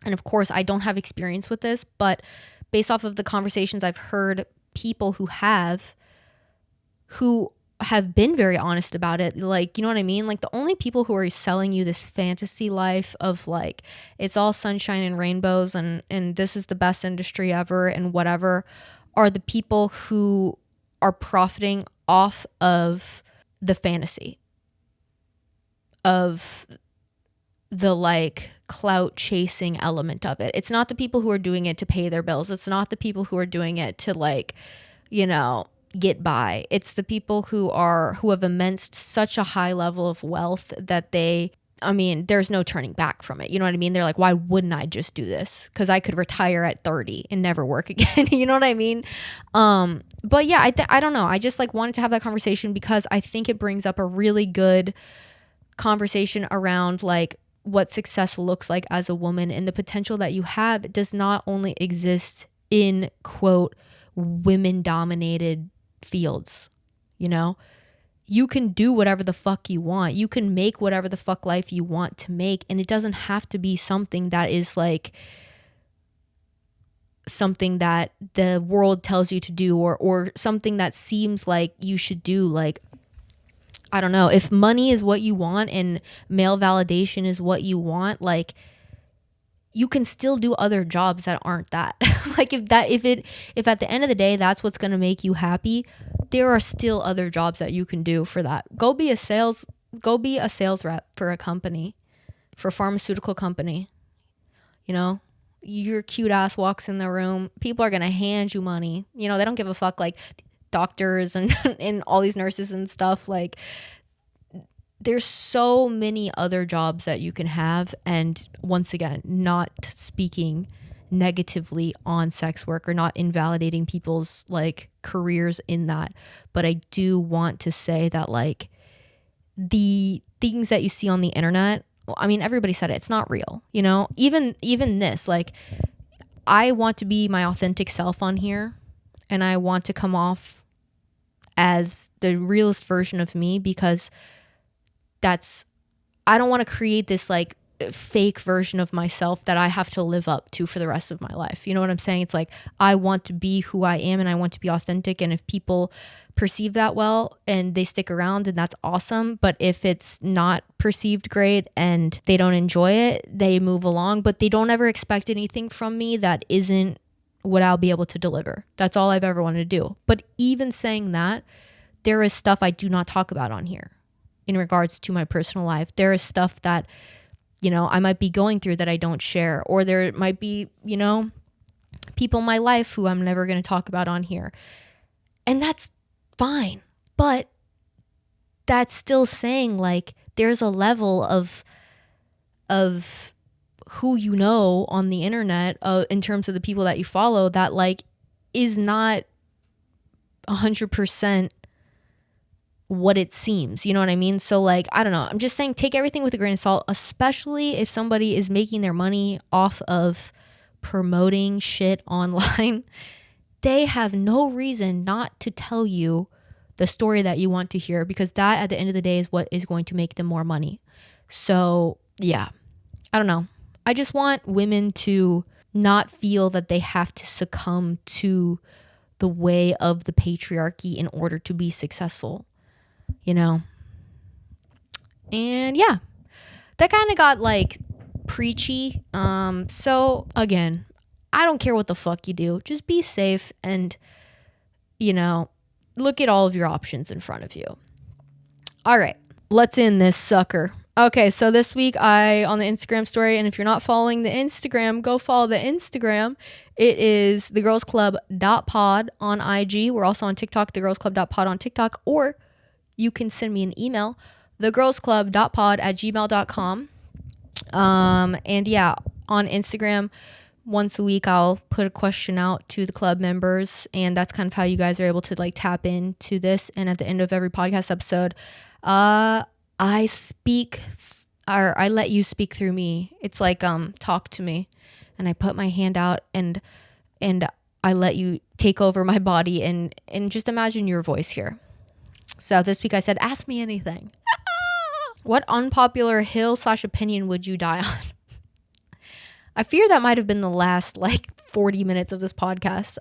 [SPEAKER 2] And of course, I don't have experience with this, but based off of the conversations I've heard, people who have been very honest about it. Like, you know what I mean? Like, the only people who are selling you this fantasy life of like, it's all sunshine and rainbows and this is the best industry ever and whatever, are the people who are profiting off of the fantasy of the like clout chasing element of it. It's not the people who are doing it to pay their bills. It's not the people who are doing it to like, you know, get by. It's the people who have amassed such a high level of wealth that there's no turning back from it. You know what I mean? They're like, why wouldn't I just do this? Because I could retire at 30 and never work again. You know what I mean? But yeah, I don't know. I just like wanted to have that conversation because I think it brings up a really good conversation around like what success looks like as a woman, and the potential that you have does not only exist in quote women dominated fields. You know, you can do whatever the fuck you want. You can make whatever the fuck life you want to make, and it doesn't have to be something that is like something that the world tells you to do, or something that seems like you should do. Like, I don't know, if money is what you want and male validation is what you want, like you can still do other jobs that aren't that. Like if at the end of the day that's what's going to make you happy, there are still other jobs that you can do for that. Go be a sales rep for a company, for a pharmaceutical company. You know, your cute ass walks in the room, people are going to hand you money. You know, they don't give a fuck. Like doctors and and all these nurses and stuff, like there's so many other jobs that you can have. And once again, not speaking negatively on sex work or not invalidating people's like careers in that, but I do want to say that like the things that you see on the internet, I mean, everybody said it, it's not real, you know. Even this, like, I want to be my authentic self on here, and I want to come off as the realest version of me, because I don't want to create this like fake version of myself that I have to live up to for the rest of my life. You know what I'm saying? It's like, I want to be who I am and I want to be authentic. And if people perceive that well and they stick around, then that's awesome. But if it's not perceived great and they don't enjoy it, they move along, but they don't ever expect anything from me that isn't what I'll be able to deliver. That's all I've ever wanted to do. But even saying that, there is stuff I do not talk about on here in regards to my personal life. There is stuff that, you know, I might be going through that I don't share, or there might be, you know, people in my life who I'm never going to talk about on here. And that's fine. But that's still saying like there's a level of who you know on the internet in terms of the people that you follow that like is not 100% what it seems. You know what I mean? So like, I don't know. I'm just saying take everything with a grain of salt, especially if somebody is making their money off of promoting shit online. They have no reason not to tell you the story that you want to hear, because that at the end of the day is what is going to make them more money. So yeah, I don't know. I just want women to not feel that they have to succumb to the way of the patriarchy in order to be successful, you know? And yeah, that kind of got like preachy. So again, I don't care what the fuck you do. Just be safe and, you know, look at all of your options in front of you. All right, let's end this sucker. Okay, so this week on the Instagram story, and if you're not following the Instagram, go follow the Instagram. It is thegirlsclub.pod on IG. We're also on TikTok, thegirlsclub.pod on TikTok, or you can send me an email, thegirlsclub.pod@gmail.com. And yeah, on Instagram, once a week I'll put a question out to the club members, and that's kind of how you guys are able to like tap into this. And at the end of every podcast episode, I speak, or I let you speak through me. It's like talk to me, and I put my hand out and I let you take over my body and just imagine your voice here. So this week I said, ask me anything. What unpopular hill/opinion would you die on? I fear that might have been the last like 40 minutes of this podcast.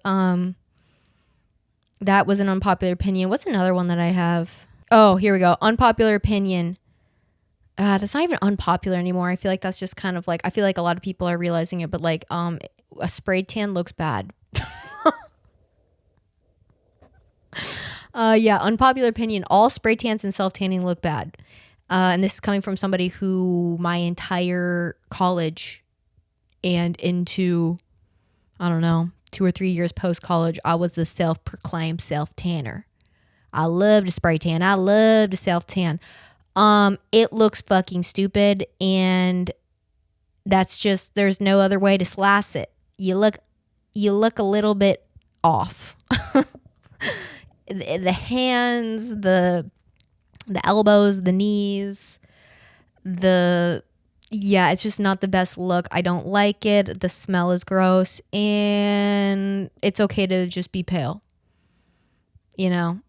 [SPEAKER 2] That was an unpopular opinion. What's another one that I have? Oh, here we go. Unpopular opinion. That's not even unpopular anymore. I feel like that's just kind of like, I feel like a lot of people are realizing it, but like a spray tan looks bad. Yeah, unpopular opinion. All spray tans and self-tanning look bad. And this is coming from somebody who my entire college and into, I don't know, 2 or 3 years post-college, I was the self-proclaimed self-tanner. I love to spray tan. I love to self-tan. It looks fucking stupid, and that's just, there's no other way to slice it. You look a little bit off. The hands, the elbows, the knees, yeah, it's just not the best look. I don't like it. The smell is gross, and it's okay to just be pale. You know,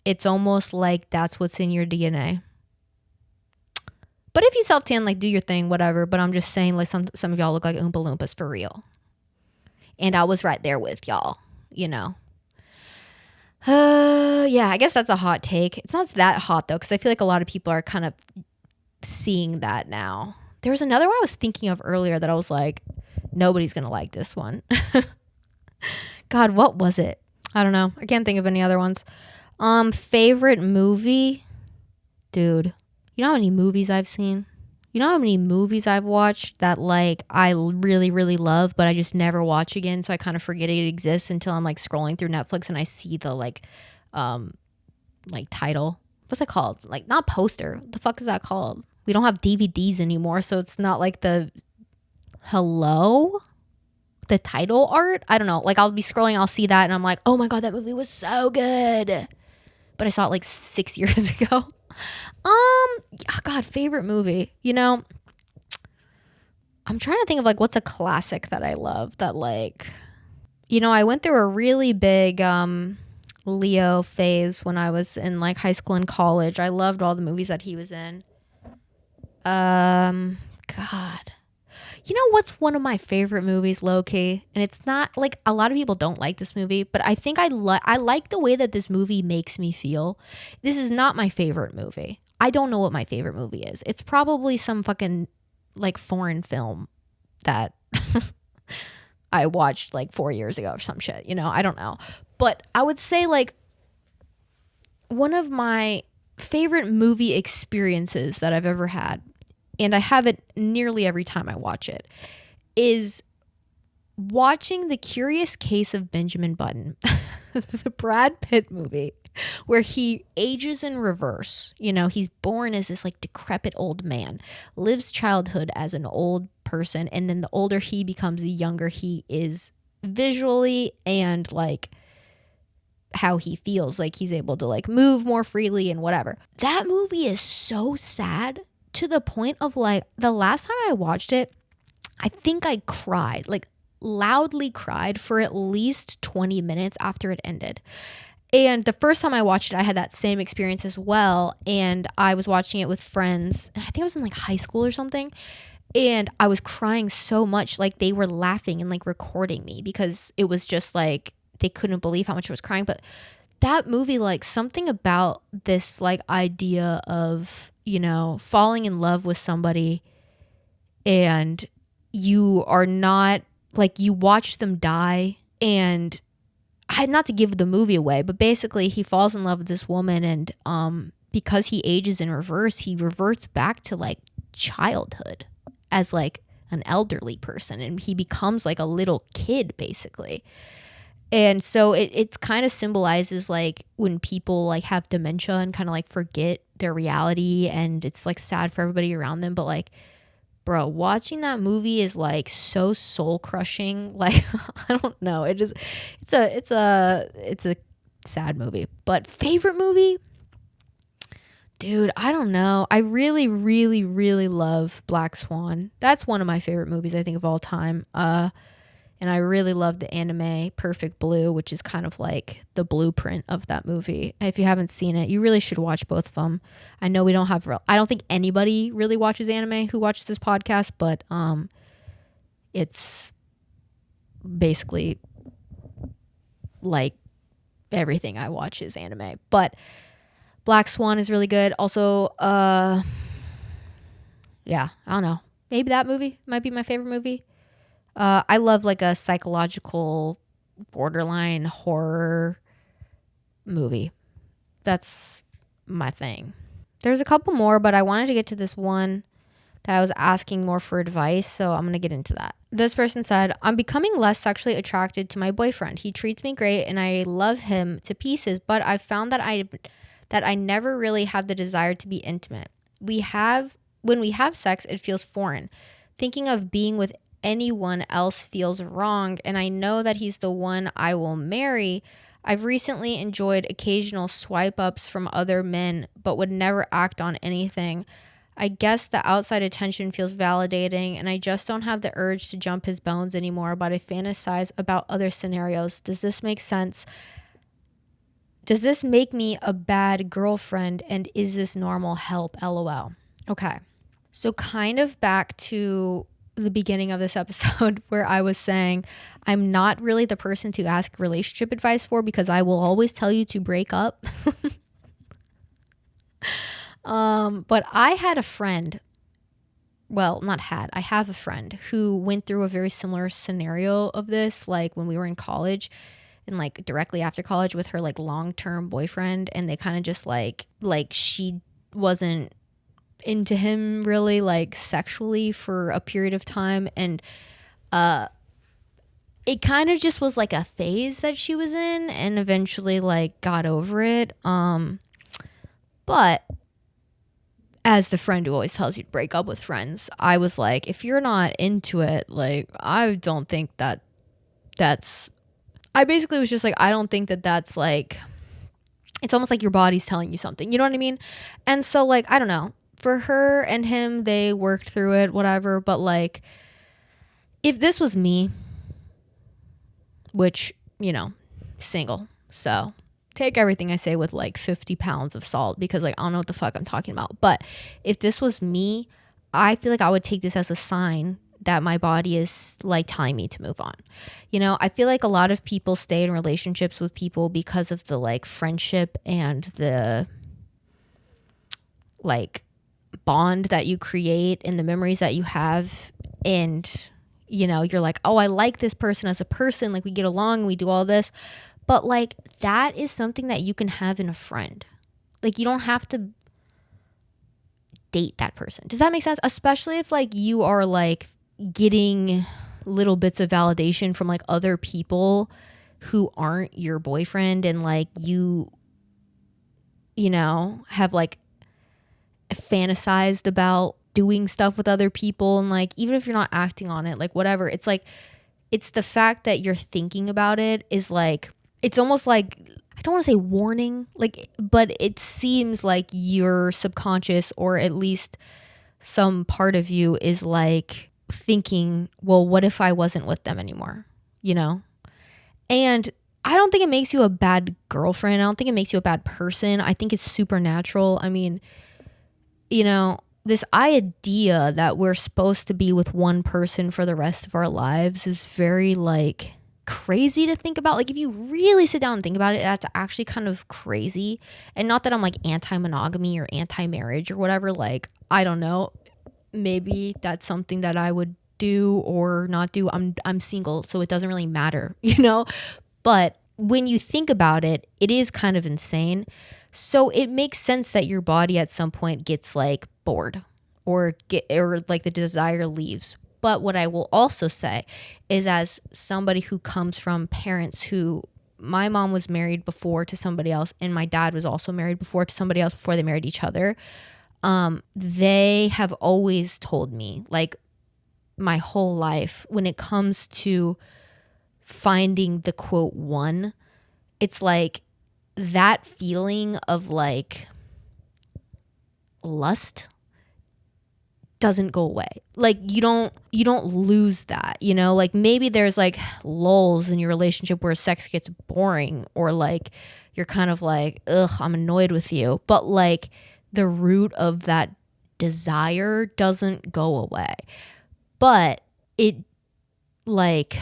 [SPEAKER 2] it's almost like that's what's in your DNA. But if you self-tan, like, do your thing, whatever. But I'm just saying, like, some of y'all look like Oompa Loompas for real. And I was right there with y'all, you know. Yeah, I guess that's a hot take. It's not that hot, though, because I feel like a lot of people are kind of seeing that now. There was another one I was thinking of earlier that I was like, nobody's going to like this one. God, what was it? I don't know. I can't think of any other ones. Favorite movie? Dude, you know how many movies I've seen? You know how many movies I've watched that like I really, really love, but I just never watch again, so I kind of forget it exists until I'm like scrolling through Netflix and I see the like title. What's that called? Like, not poster. What the fuck is that called? We don't have DVDs anymore, so it's not like the title art. I don't know. Like, I'll be scrolling, I'll see that, and I'm like, oh my god, that movie was so good. But I saw it like 6 years ago. God, favorite movie. You know, I'm trying to think of like what's a classic that I love that like, you know, I went through a really big Leo phase when I was in like high school and college. I loved all the movies that he was in. God. You know what's one of my favorite movies, low-key? And it's not, like, a lot of people don't like this movie, but I think I like the way that this movie makes me feel. This is not my favorite movie. I don't know what my favorite movie is. It's probably some fucking, like, foreign film that I watched, like, 4 years ago or some shit. You know, I don't know. But I would say, like, one of my favorite movie experiences that I've ever had, and I have it nearly every time I watch it, is watching The Curious Case of Benjamin Button, the Brad Pitt movie, where he ages in reverse. You know, he's born as this like decrepit old man, lives childhood as an old person, and then the older he becomes, the younger he is visually, and like how he feels, like he's able to like move more freely and whatever. That movie is so sad, to the point of like, the last time I watched it, I think I cried, like loudly cried for at least 20 minutes after it ended. And the first time I watched it, I had that same experience as well. And I was watching it with friends, and I think I was in like high school or something. And I was crying so much, like they were laughing and like recording me, because it was just like, they couldn't believe how much I was crying. But that movie, like something about this like idea of, you know, falling in love with somebody, and you are not, like, you watch them die, and I had, not to give the movie away, but basically he falls in love with this woman, and because he ages in reverse, he reverts back to like childhood as like an elderly person, and he becomes like a little kid basically. And so it kind of symbolizes like when people like have dementia and kind of like forget their reality, and it's like sad for everybody around them, but like bro, watching that movie is like so soul crushing. Like I don't know. It's a sad movie. But favorite movie? Dude, I don't know. I really, really, really love Black Swan. That's one of my favorite movies, I think, of all time. And I really love the anime Perfect Blue, which is kind of like the blueprint of that movie. If you haven't seen it, you really should watch both of them. I know we don't have, I don't think anybody really watches anime who watches this podcast, but it's basically like everything I watch is anime. But Black Swan is really good. Also, yeah, I don't know. Maybe that movie might be my favorite movie. I love like a psychological borderline horror movie. That's my thing. There's a couple more, but I wanted to get to this one that I was asking more for advice, so I'm going to get into that. This person said, I'm becoming less sexually attracted to my boyfriend. He treats me great and I love him to pieces, but I've found that I never really have the desire to be intimate. When we have sex, it feels foreign. Thinking of being with anyone else feels wrong, and I know that he's the one I will marry. I've recently enjoyed occasional swipe ups from other men, but would never act on anything. I guess the outside attention feels validating, and I just don't have the urge to jump his bones anymore, but I fantasize about other scenarios. Does this make sense? Does this make me a bad girlfriend, and is this normal? Help, LOL. Okay. So kind of back to the beginning of this episode where I was saying I'm not really the person to ask relationship advice for because I will always tell you to break up. But I had a friend, I have a friend who went through a very similar scenario of this, like when we were in college and like directly after college with her like long-term boyfriend, and they kind of just like she wasn't into him really like sexually for a period of time, and it kind of just was like a phase that she was in and eventually like got over it. But as the friend who always tells you to break up with friends, I was like, if you're not into it, like I don't think that's I basically was just like, I don't think that's like, it's almost like your body's telling you something, you know what I mean? And so like, I don't know, for her and him, they worked through it, whatever. But like, if this was me, which, single, so take everything I say with like 50 pounds of salt, because like, I don't know what the fuck I'm talking about. But if this was me, I feel like I would take this as a sign that my body is like telling me to move on. I feel like a lot of people stay in relationships with people because of the like friendship and the like bond that you create and the memories that you have. And, you're like, oh, I like this person as a person. Like we get along, we do all this. But like, that is something that you can have in a friend. Like you don't have to date that person. Does that make sense? Especially if like you are like getting little bits of validation from like other people who aren't your boyfriend, and like you have like fantasized about doing stuff with other people, and like even if you're not acting on it, like whatever, it's like it's the fact that you're thinking about it is like, it's almost like, I don't want to say warning, like, but it seems like your subconscious, or at least some part of you, is like thinking, well, what if I wasn't with them anymore? And I don't think it makes you a bad girlfriend. I don't think it makes you a bad person. I think it's supernatural. I mean, this idea that we're supposed to be with one person for the rest of our lives is very like crazy to think about. Like if you really sit down and think about it, that's actually kind of crazy. And not that I'm like anti-monogamy or anti-marriage or whatever. Like, I don't know. Maybe that's something that I would do or not do. I'm single, so it doesn't really matter, But when you think about it, it is kind of insane. So it makes sense that your body at some point gets like bored or like the desire leaves. But what I will also say is, as somebody who comes from parents who, my mom was married before to somebody else and my dad was also married before to somebody else before they married each other. they have always told me, like, my whole life, when it comes to finding the quote one, it's like that feeling of like lust doesn't go away. Like you don't lose that, you know? Like maybe there's like lulls in your relationship where sex gets boring, or like you're kind of like, ugh, I'm annoyed with you. But like the root of that desire doesn't go away. But it, like,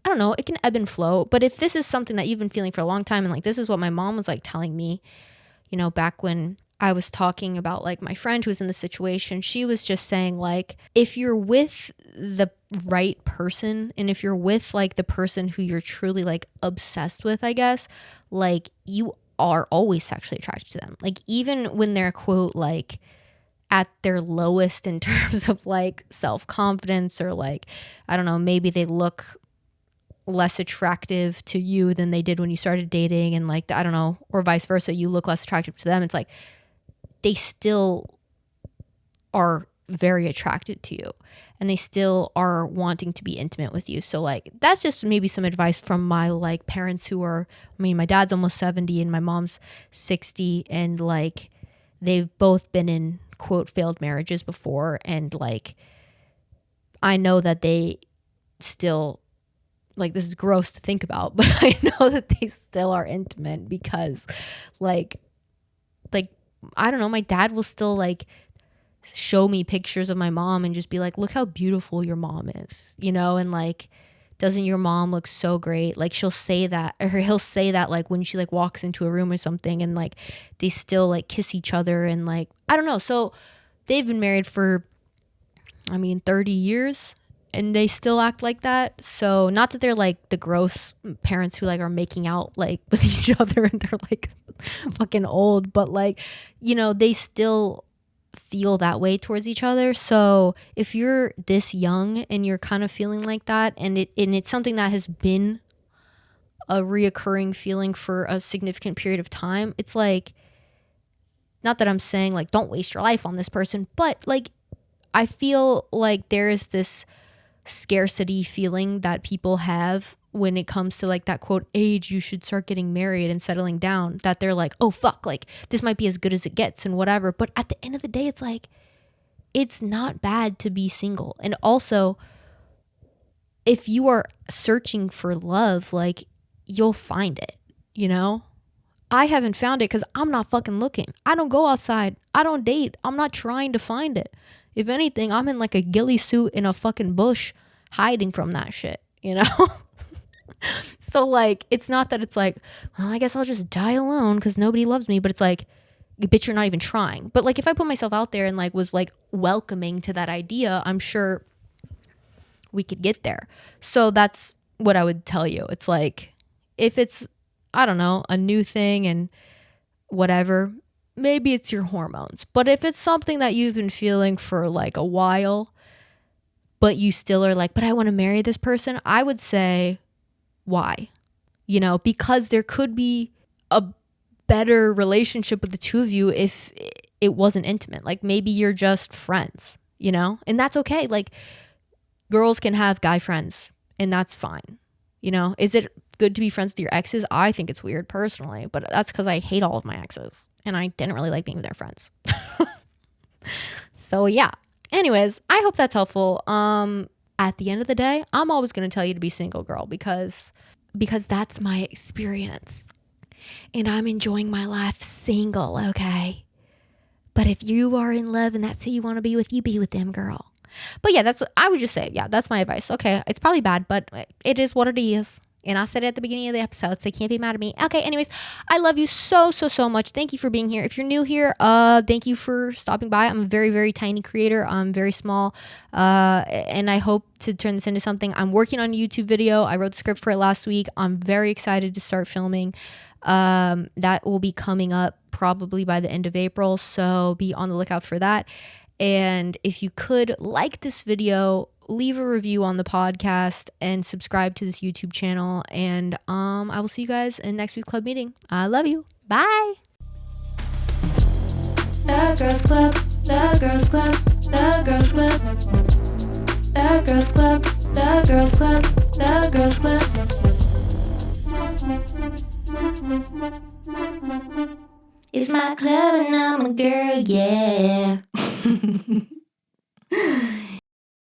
[SPEAKER 2] I don't know, it can ebb and flow. But if this is something that you've been feeling for a long time, and like this is what my mom was like telling me, you know, back when I was talking about like my friend who was in the situation, she was just saying like, if you're with the right person, and if you're with like the person who you're truly like obsessed with, I guess, like you are always sexually attracted to them. Like even when they're quote like at their lowest in terms of like self-confidence, or like, I don't know, maybe they look less attractive to you than they did when you started dating, and like, I don't know, or vice versa, you look less attractive to them. It's like they still are very attracted to you, and they still are wanting to be intimate with you. So like that's just maybe some advice from my like parents who are, I mean, my dad's almost 70 and my mom's 60, and like they've both been in quote failed marriages before, and like I know that they still, like, this is gross to think about, but I know that they still are intimate, because like I don't know, my dad will still like show me pictures of my mom and just be like, look how beautiful your mom is, you know, and like, doesn't your mom look so great? Like she'll say that, or he'll say that like when she like walks into a room or something, and like they still like kiss each other, and like I don't know. So they've been married for, I mean, 30 years, and they still act like that. So not that they're like the gross parents who like are making out like with each other and they're like fucking old, but like, you know, they still feel that way towards each other. So if you're this young and you're kind of feeling like that, and it's something that has been a reoccurring feeling for a significant period of time, it's like, not that I'm saying like don't waste your life on this person, but like I feel like there is this scarcity feeling that people have when it comes to like that quote age you should start getting married and settling down, that they're like, oh fuck, like this might be as good as it gets and whatever. But at the end of the day, it's like, it's not bad to be single. And also, if you are searching for love, like you'll find it, you know? I haven't found it because I'm not fucking looking. I don't go outside. I don't date. I'm not trying to find it. If anything, I'm in like a ghillie suit in a fucking bush hiding from that shit, you know? So like, it's not that it's like, well, I guess I'll just die alone because nobody loves me. But it's like, bitch, you're not even trying. But like, if I put myself out there and like was like welcoming to that idea, I'm sure we could get there. So that's what I would tell you. It's like, if it's, I don't know, a new thing and whatever, maybe it's your hormones. But if it's something that you've been feeling for like a while, but you still are like, but I want to marry this person, I would say, why? You know, because there could be a better relationship with the two of you if it wasn't intimate. Like maybe you're just friends, you know, and that's okay. Like girls can have guy friends and that's fine. You know, is it good to be friends with your exes? I think it's weird personally, but that's because I hate all of my exes and I didn't really like being with their friends. So yeah. Anyways, I hope that's helpful. At the end of the day, I'm always going to tell you to be single, girl, because that's my experience. And I'm enjoying my life single, okay? But if you are in love and that's who you want to be with them, girl. But yeah, that's what I would just say. Yeah, that's my advice. Okay, it's probably bad, but it is what it is. And I said it at the beginning of the episode, so you can't be mad at me. Okay, anyways, I love you so much. Thank you for being here. If you're new here, thank you for stopping by. I'm a very, very tiny creator. I'm very small, and I hope to turn this into something. I'm working on a YouTube video. I wrote the script for it last week. I'm very excited to start filming. That will be coming up probably by the end of April, so be on the lookout for that. And if you could like this video, leave a review on the podcast and subscribe to this YouTube channel. And I will see you guys in next week's club meeting. I love you. Bye.
[SPEAKER 1] The girls club, the girls club, the girls club. The girls club, the girls club, the girls club. It's my club and I'm a girl, yeah.